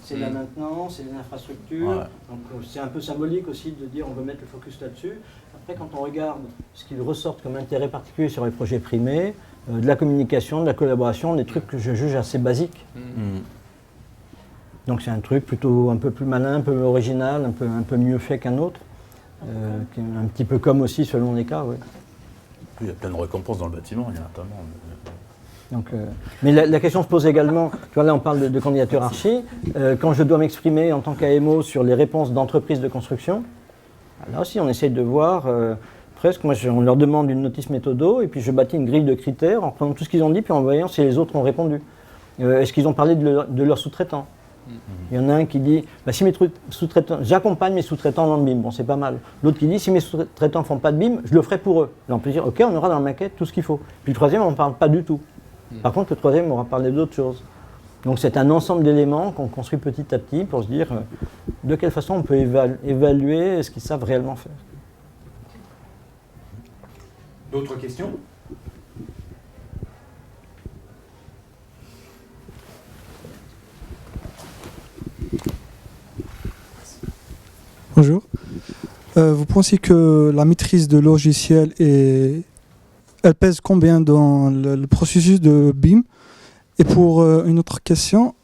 C'est la maintenance, c'est les infrastructures. Ouais. Donc c'est un peu symbolique aussi de dire on veut mettre le focus là-dessus. Après, quand on regarde ce qu'ils ressortent comme intérêt particulier sur les projets primés, de la communication, de la collaboration, des trucs que je juge assez basiques. Donc c'est un truc plutôt un peu plus malin, un peu original, un peu mieux fait qu'un autre, un petit peu comme aussi selon les cas. Ouais. Il y a plein de récompenses dans le bâtiment, il y en a notamment. Donc, mais la question se pose également, tu vois là on parle de candidature archi, quand je dois m'exprimer en tant qu'AMO sur les réponses d'entreprises de construction, là aussi on essaye de voir, presque, moi on leur demande une notice méthodo et puis je bâtis une grille de critères en prenant tout ce qu'ils ont dit puis en voyant si les autres ont répondu. Est-ce qu'ils ont parlé de leurs sous-traitants? Il y en a un qui dit si mes sous-traitants, j'accompagne mes sous-traitants dans le BIM, bon c'est pas mal. L'autre qui dit si mes sous-traitants ne font pas de BIM, je le ferai pour eux. Là on peut dire ok, on aura dans la maquette tout ce qu'il faut. Puis le troisième on ne parle pas du tout. Par contre le troisième aura parlé d'autres choses. Donc c'est un ensemble d'éléments qu'on construit petit à petit pour se dire de quelle façon on peut évaluer ce qu'ils savent réellement faire. D'autres questions? Bonjour. Vous pensez que la maîtrise de logiciel elle pèse combien dans le processus de BIM? Et pour une autre question,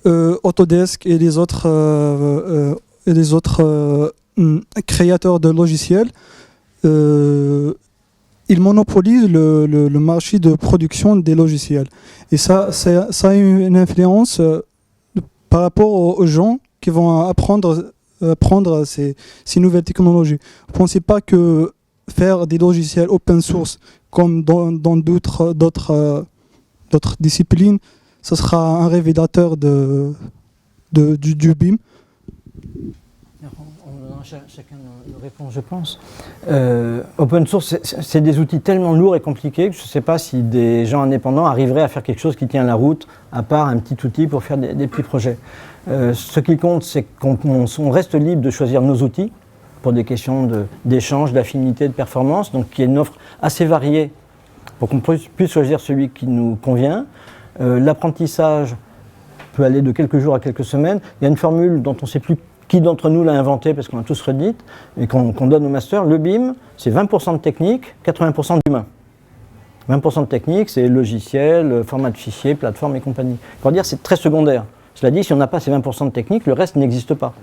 Autodesk et les autres créateurs de logiciels, ils monopolisent le marché de production des logiciels. Et ça a une influence par rapport aux gens qui vont apprendre ces nouvelles technologies. Vous ne pensez pas que faire des logiciels open source comme dans d'autres disciplines, ce sera un révélateur du BIM? Chacun nous répond, je pense. Open source, c'est des outils tellement lourds et compliqués que je ne sais pas si des gens indépendants arriveraient à faire quelque chose qui tient la route, à part un petit outil pour faire des petits projets. Ce qui compte, c'est qu'on reste libre de choisir nos outils pour des questions d'échange, d'affinité, de performance, donc qu'il y ait une offre assez variée pour qu'on puisse choisir celui qui nous convient. L'apprentissage peut aller de quelques jours à quelques semaines. Il y a une formule dont on ne sait plus qui d'entre nous l'a inventée, parce qu'on a tous redite, et qu'on donne au master. Le BIM, c'est 20% de technique, 80% d'humain. 20% de technique, c'est logiciel, format de fichier, plateforme et compagnie. Pour dire, c'est très secondaire. Cela dit, si on n'a pas ces 20% de technique, le reste n'existe pas.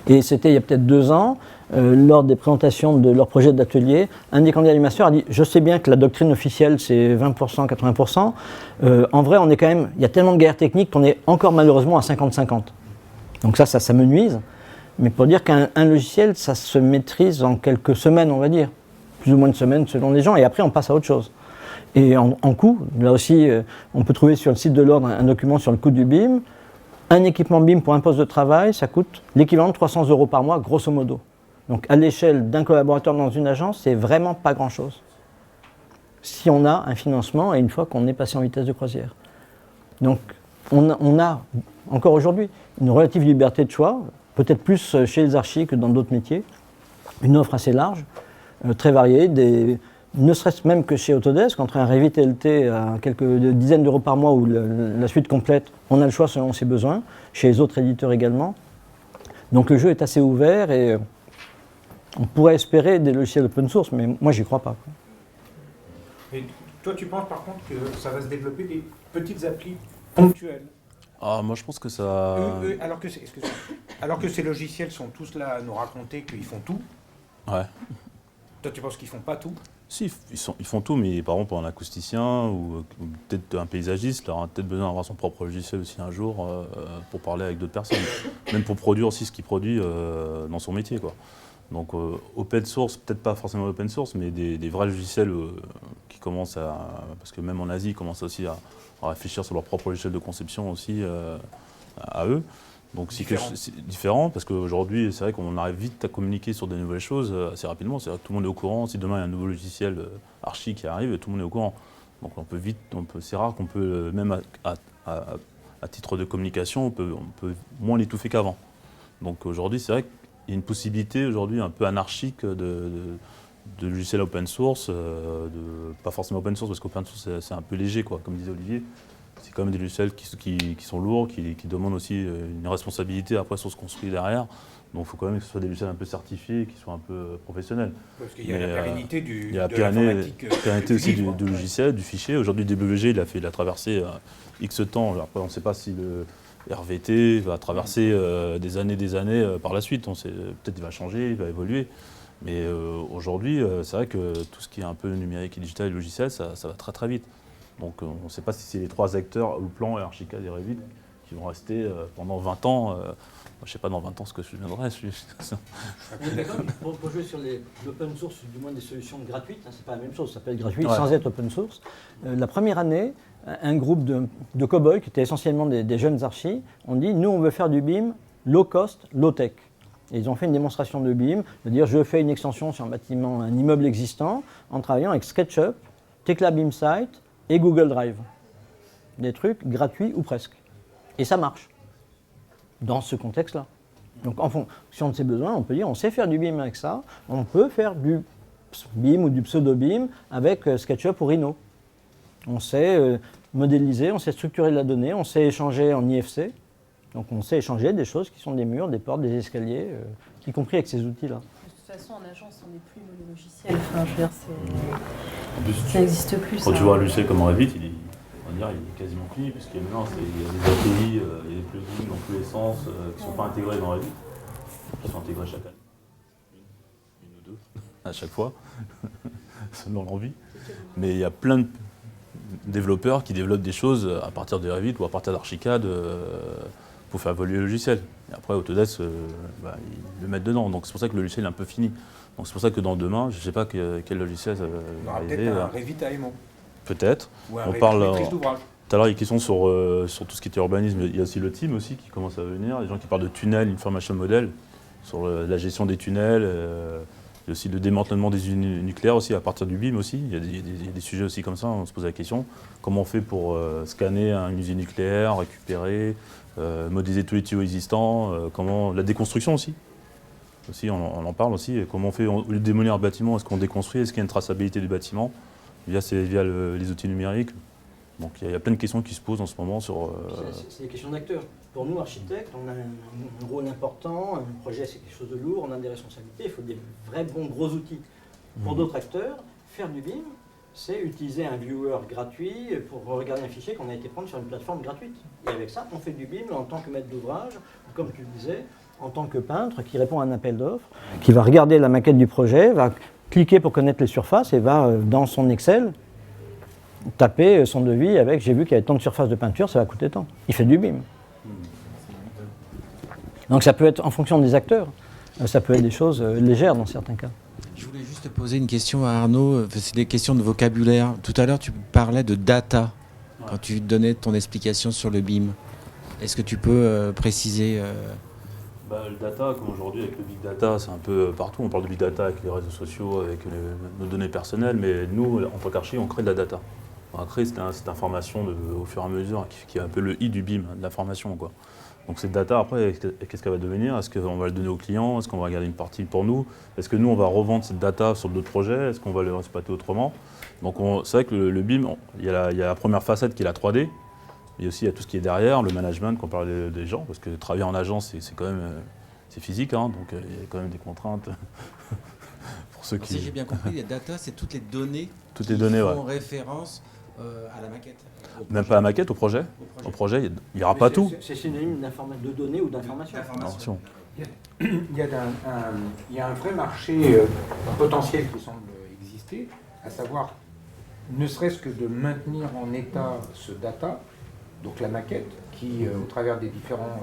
Et c'était il y a peut-être 2 ans, lors des présentations de leur projet d'atelier, un des candidats du master a dit « Je sais bien que la doctrine officielle, c'est 20%, 80%. En vrai, on est quand même, il y a tellement de guerres techniques qu'on est encore malheureusement à 50-50. » Donc ça me nuise. Mais pour dire qu'un logiciel, ça se maîtrise en quelques semaines, on va dire. Plus ou moins de semaines selon les gens. Et après, on passe à autre chose. Et en coût, là aussi, on peut trouver sur le site de l'Ordre un document sur le coût du BIM. Un équipement BIM pour un poste de travail, ça coûte l'équivalent de 300 € par mois, grosso modo. Donc à l'échelle d'un collaborateur dans une agence, c'est vraiment pas grand-chose. Si on a un financement et une fois qu'on est passé en vitesse de croisière. Donc on a encore aujourd'hui une relative liberté de choix, peut-être plus chez les archis que dans d'autres métiers, une offre assez large, très variée, ne serait-ce même que chez Autodesk, entre un Revit LT à quelques dizaines d'euros par mois ou la suite complète, on a le choix selon ses besoins, chez les autres éditeurs également. Donc le jeu est assez ouvert et on pourrait espérer des logiciels open source, mais moi j'y crois pas. Et toi, tu penses par contre que ça va se développer des petites applis ponctuelles Moi je pense que ça... alors que ces logiciels sont tous là à nous raconter qu'ils font tout. Ouais. Toi, tu penses qu'ils font pas tout? Si, ils font tout, mais par exemple pour un acousticien ou peut-être un paysagiste, il aura peut-être besoin d'avoir son propre logiciel aussi un jour pour parler avec d'autres personnes. Même pour produire aussi ce qu'il produit dans son métier, quoi. Donc open source, peut-être pas forcément open source, mais des vrais logiciels qui commencent à... Parce que même en Asie, ils commencent aussi à réfléchir sur leur propre logiciel de conception aussi à eux. Donc c'est différent, parce qu'aujourd'hui, c'est vrai qu'on arrive vite à communiquer sur des nouvelles choses assez rapidement. C'est vrai que tout le monde est au courant. Si demain il y a un nouveau logiciel archi qui arrive, tout le monde est au courant. Donc on peut vite, c'est rare qu'on peut, même à titre de communication, on peut moins l'étouffer qu'avant. Donc aujourd'hui, c'est vrai qu'il y a une possibilité aujourd'hui un peu anarchique de logiciels open source, pas forcément open source, parce qu'open source c'est un peu léger, quoi, comme disait Olivier. C'est quand même des logiciels qui sont lourds, qui demandent aussi une responsabilité après sur ce qu'on construit derrière. Donc il faut quand même que ce soit des logiciels un peu certifiés, qui soient un peu professionnels. Parce qu'il y a la pérennité de l'informatique aussi du logiciel, du fichier. Aujourd'hui, DWG, il a traversé X temps. Après, on ne sait pas si le RVT va traverser des années par la suite. Peut-être qu'il va changer, il va évoluer. Mais aujourd'hui, c'est vrai que tout ce qui est un peu numérique et digital et logiciel, ça va très très vite. Donc on ne sait pas si c'est les trois acteurs, Louplan, Archicad et Revit, qui vont rester pendant 20 ans. Je ne sais pas dans 20 ans ce que je deviendrai. Pour jouer sur l'open source, du moins des solutions gratuites, ce n'est pas la même chose, ça peut être gratuit sans être open source. La première année, un groupe de cow-boys, qui étaient essentiellement des jeunes archis, ont dit « nous on veut faire du BIM low cost, low tech ». Et ils ont fait une démonstration de BIM, de dire je fais une extension sur un bâtiment, un immeuble existant, en travaillant avec SketchUp, Tekla BIMsite et Google Drive. Des trucs gratuits ou presque. Et ça marche, dans ce contexte-là. Donc en fonction de ses besoins, on peut dire on sait faire du BIM avec ça, on peut faire du BIM ou du pseudo-BIM avec SketchUp ou Rhino. On sait modéliser, on sait structurer de la donnée, on sait échanger en IFC. Donc on sait échanger des choses qui sont des murs, des portes, des escaliers, y compris avec ces outils-là. De toute façon, en agence, on n'est plus monologiciel. Enfin, je veux dire, ça n'existe plus. Quand tu vois un logiciel comme Revit, il est quasiment fini, puisqu'il y a maintenant il y a des API, il y a des plugins dans tous les sens qui ne sont pas intégrés dans Revit, qui sont intégrés chaque année. Une ou deux, à chaque fois, selon l'envie. Mais il y a plein de développeurs qui développent des choses à partir de Revit ou à partir d'Archicad pour faire évoluer le logiciel. Et après, Autodesk, ils le mettent dedans. Donc c'est pour ça que le logiciel est un peu fini. Donc c'est pour ça que dans demain, je ne sais pas quel logiciel va arriver. Peut-être un Revit AMO. Peut-être. Ou un on parle maîtrise d'ouvrage. Tout à l'heure, il y a des questions sur tout ce qui était urbanisme. Il y a aussi le team aussi qui commence à venir. Les gens qui parlent de tunnels, information model, sur la gestion des tunnels. Il y a aussi le démantèlement des usines nucléaires aussi, à partir du BIM aussi. Il y a des sujets aussi comme ça, on se pose la question. Comment on fait pour scanner une usine nucléaire, récupérer, modéliser tous les tuyaux existants, la déconstruction aussi. On en parle aussi. Comment on fait, au lieu de démolir un bâtiment, est-ce qu'on déconstruit? Est-ce qu'il y a une traçabilité du bâtiment via les outils numériques? Donc il y a plein de questions qui se posent en ce moment sur... C'est des questions d'acteurs. Pour nous, architectes, on a un rôle important, un projet c'est quelque chose de lourd, on a des responsabilités, il faut des vrais bons gros outils. Pour d'autres acteurs, faire du BIM, c'est utiliser un viewer gratuit pour regarder un fichier qu'on a été prendre sur une plateforme gratuite. Et avec ça, on fait du BIM en tant que maître d'ouvrage, comme tu le disais, en tant que peintre qui répond à un appel d'offres, qui va regarder la maquette du projet, va cliquer pour connaître les surfaces et va, dans son Excel, taper son devis avec « j'ai vu qu'il y avait tant de surfaces de peinture, ça va coûter tant ». Il fait du BIM. Donc ça peut être en fonction des acteurs, ça peut être des choses légères dans certains cas. Je voulais juste te poser une question à Arnaud, c'est des questions de vocabulaire. Tout à l'heure tu parlais de data, quand tu donnais ton explication sur le BIM. Est-ce que tu peux préciser Le data, comme aujourd'hui avec le big data, c'est un peu partout. On parle de big data avec les réseaux sociaux, avec nos données personnelles, mais nous, en tant qu'archi, on crée de la data. On va créer cette information au fur et à mesure, qui est un peu le i du BIM, de l'information, quoi. Donc cette data, après, qu'est-ce qu'elle va devenir? Est-ce qu'on va le donner aux clients? Est-ce qu'on va garder une partie pour nous? Est-ce que nous, on va revendre cette data sur d'autres projets? Est-ce qu'on va le exploiter autrement? Donc c'est vrai que le BIM, il y a la première facette qui est la 3D, et aussi il y a tout ce qui est derrière, le management, qu'on parle des gens, parce que travailler en agence, c'est quand même c'est physique, hein, donc il y a quand même des contraintes pour ceux qui... Si j'ai bien compris, les data, c'est toutes les données qui font référence à la maquette. Même pas à la maquette, au projet. Au projet, il n'y aura pas tout. C'est synonyme de données ou d'informations. Il y a un vrai marché potentiel qui semble exister, à savoir, ne serait-ce que de maintenir en état ce data, donc la maquette, qui, au travers des différentes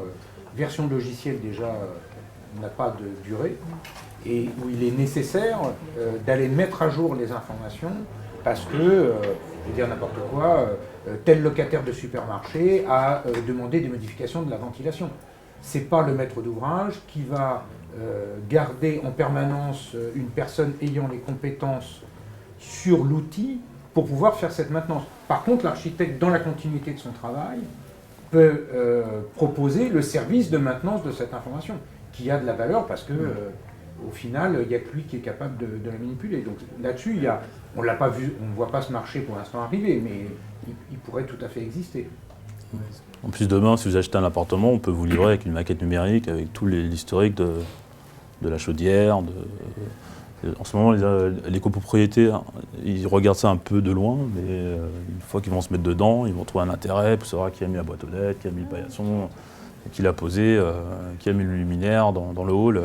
versions de logiciels déjà, n'a pas de durée, et où il est nécessaire d'aller mettre à jour les informations, parce que, je vais dire n'importe quoi, tel locataire de supermarché a demandé des modifications de la ventilation. Ce n'est pas le maître d'ouvrage qui va garder en permanence une personne ayant les compétences sur l'outil pour pouvoir faire cette maintenance. Par contre, l'architecte, dans la continuité de son travail, peut proposer le service de maintenance de cette information, qui a de la valeur parce que, au final, il n'y a que lui qui est capable de la manipuler. Donc là-dessus, on ne l'a pas vu, on ne voit pas ce marché pour l'instant arriver, mais il pourrait tout à fait exister. En plus, demain, si vous achetez un appartement, on peut vous livrer avec une maquette numérique, avec tout l'historique de la chaudière. En ce moment, les copropriétaires, ils regardent ça un peu de loin, mais une fois qu'ils vont se mettre dedans, ils vont trouver un intérêt pour savoir qui a mis la boîte aux lettres, qui a mis le paillasson, qui l'a posé, qui a mis le luminaire dans le hall.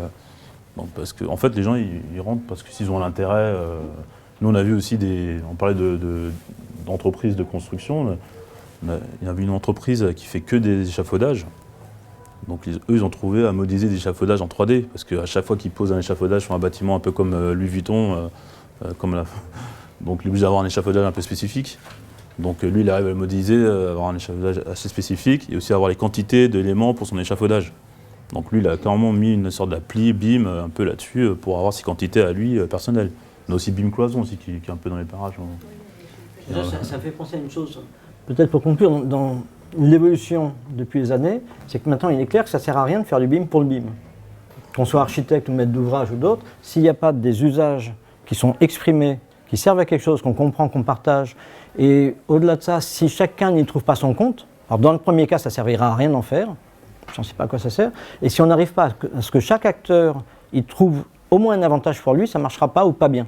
Donc, parce que, en fait, les gens, ils rentrent parce que s'ils ont un intérêt. Nous, on a vu aussi on parlait d'entreprises de construction. Il y avait une entreprise qui fait que des échafaudages. Donc eux, ils ont trouvé à modéliser des échafaudages en 3D, parce qu'à chaque fois qu'ils posent un échafaudage sur un bâtiment un peu comme Louis Vuitton, donc il est obligé d'avoir un échafaudage un peu spécifique. Donc lui, il arrive à le modéliser, avoir un échafaudage assez spécifique, et aussi avoir les quantités d'éléments pour son échafaudage. Donc lui, il a clairement mis une sorte d'appli BIM un peu là-dessus pour avoir ses quantités à lui personnelles. On a aussi BIM Cloison aussi qui est un peu dans les parages. Ça fait penser à une chose, peut-être pour conclure, dans l'évolution depuis les années, c'est que maintenant il est clair que ça ne sert à rien de faire du BIM pour le BIM. Qu'on soit architecte ou maître d'ouvrage ou d'autres, s'il n'y a pas des usages qui sont exprimés, qui servent à quelque chose, qu'on comprend, qu'on partage, et au-delà de ça, si chacun n'y trouve pas son compte, alors dans le premier cas ça ne servira à rien d'en faire, je ne sais pas à quoi ça sert, et si on n'arrive pas à ce que chaque acteur y trouve au moins un avantage pour lui, ça ne marchera pas ou pas bien.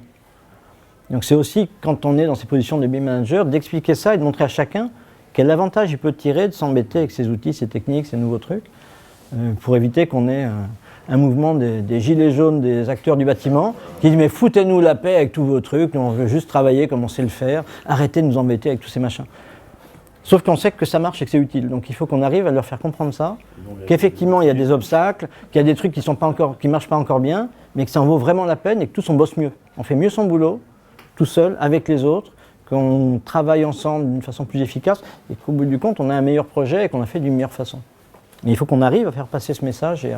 Donc c'est aussi, quand on est dans ces positions de BIM manager, d'expliquer ça et de montrer à chacun quel avantage il peut tirer de s'embêter avec ces outils, ces techniques, ces nouveaux trucs, pour éviter qu'on ait un mouvement des gilets jaunes des acteurs du bâtiment qui disent « mais foutez-nous la paix avec tous vos trucs, nous on veut juste travailler comme on sait le faire, arrêtez de nous embêter avec tous ces machins ». Sauf qu'on sait que ça marche et que c'est utile, donc il faut qu'on arrive à leur faire comprendre ça, qu'effectivement il y a des obstacles, qu'il y a des trucs qui ne marchent pas encore bien, mais que ça en vaut vraiment la peine et que tous on bosse mieux. On fait mieux son boulot, tout seul, avec les autres, qu'on travaille ensemble d'une façon plus efficace et qu'au bout du compte, on a un meilleur projet et qu'on a fait d'une meilleure façon. Mais il faut qu'on arrive à faire passer ce message et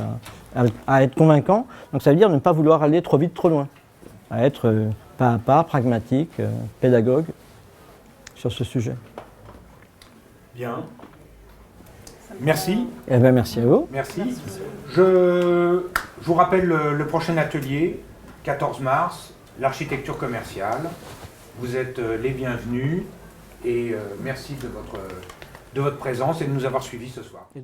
à être convaincant. Donc ça veut dire ne pas vouloir aller trop vite, trop loin. À être pas à pas, pragmatique, pédagogue sur ce sujet. Bien. Merci. Eh bien, merci à vous. Merci. Je vous rappelle le prochain atelier, 14 mars, l'architecture commerciale. Vous êtes les bienvenus et merci de votre présence et de nous avoir suivis ce soir.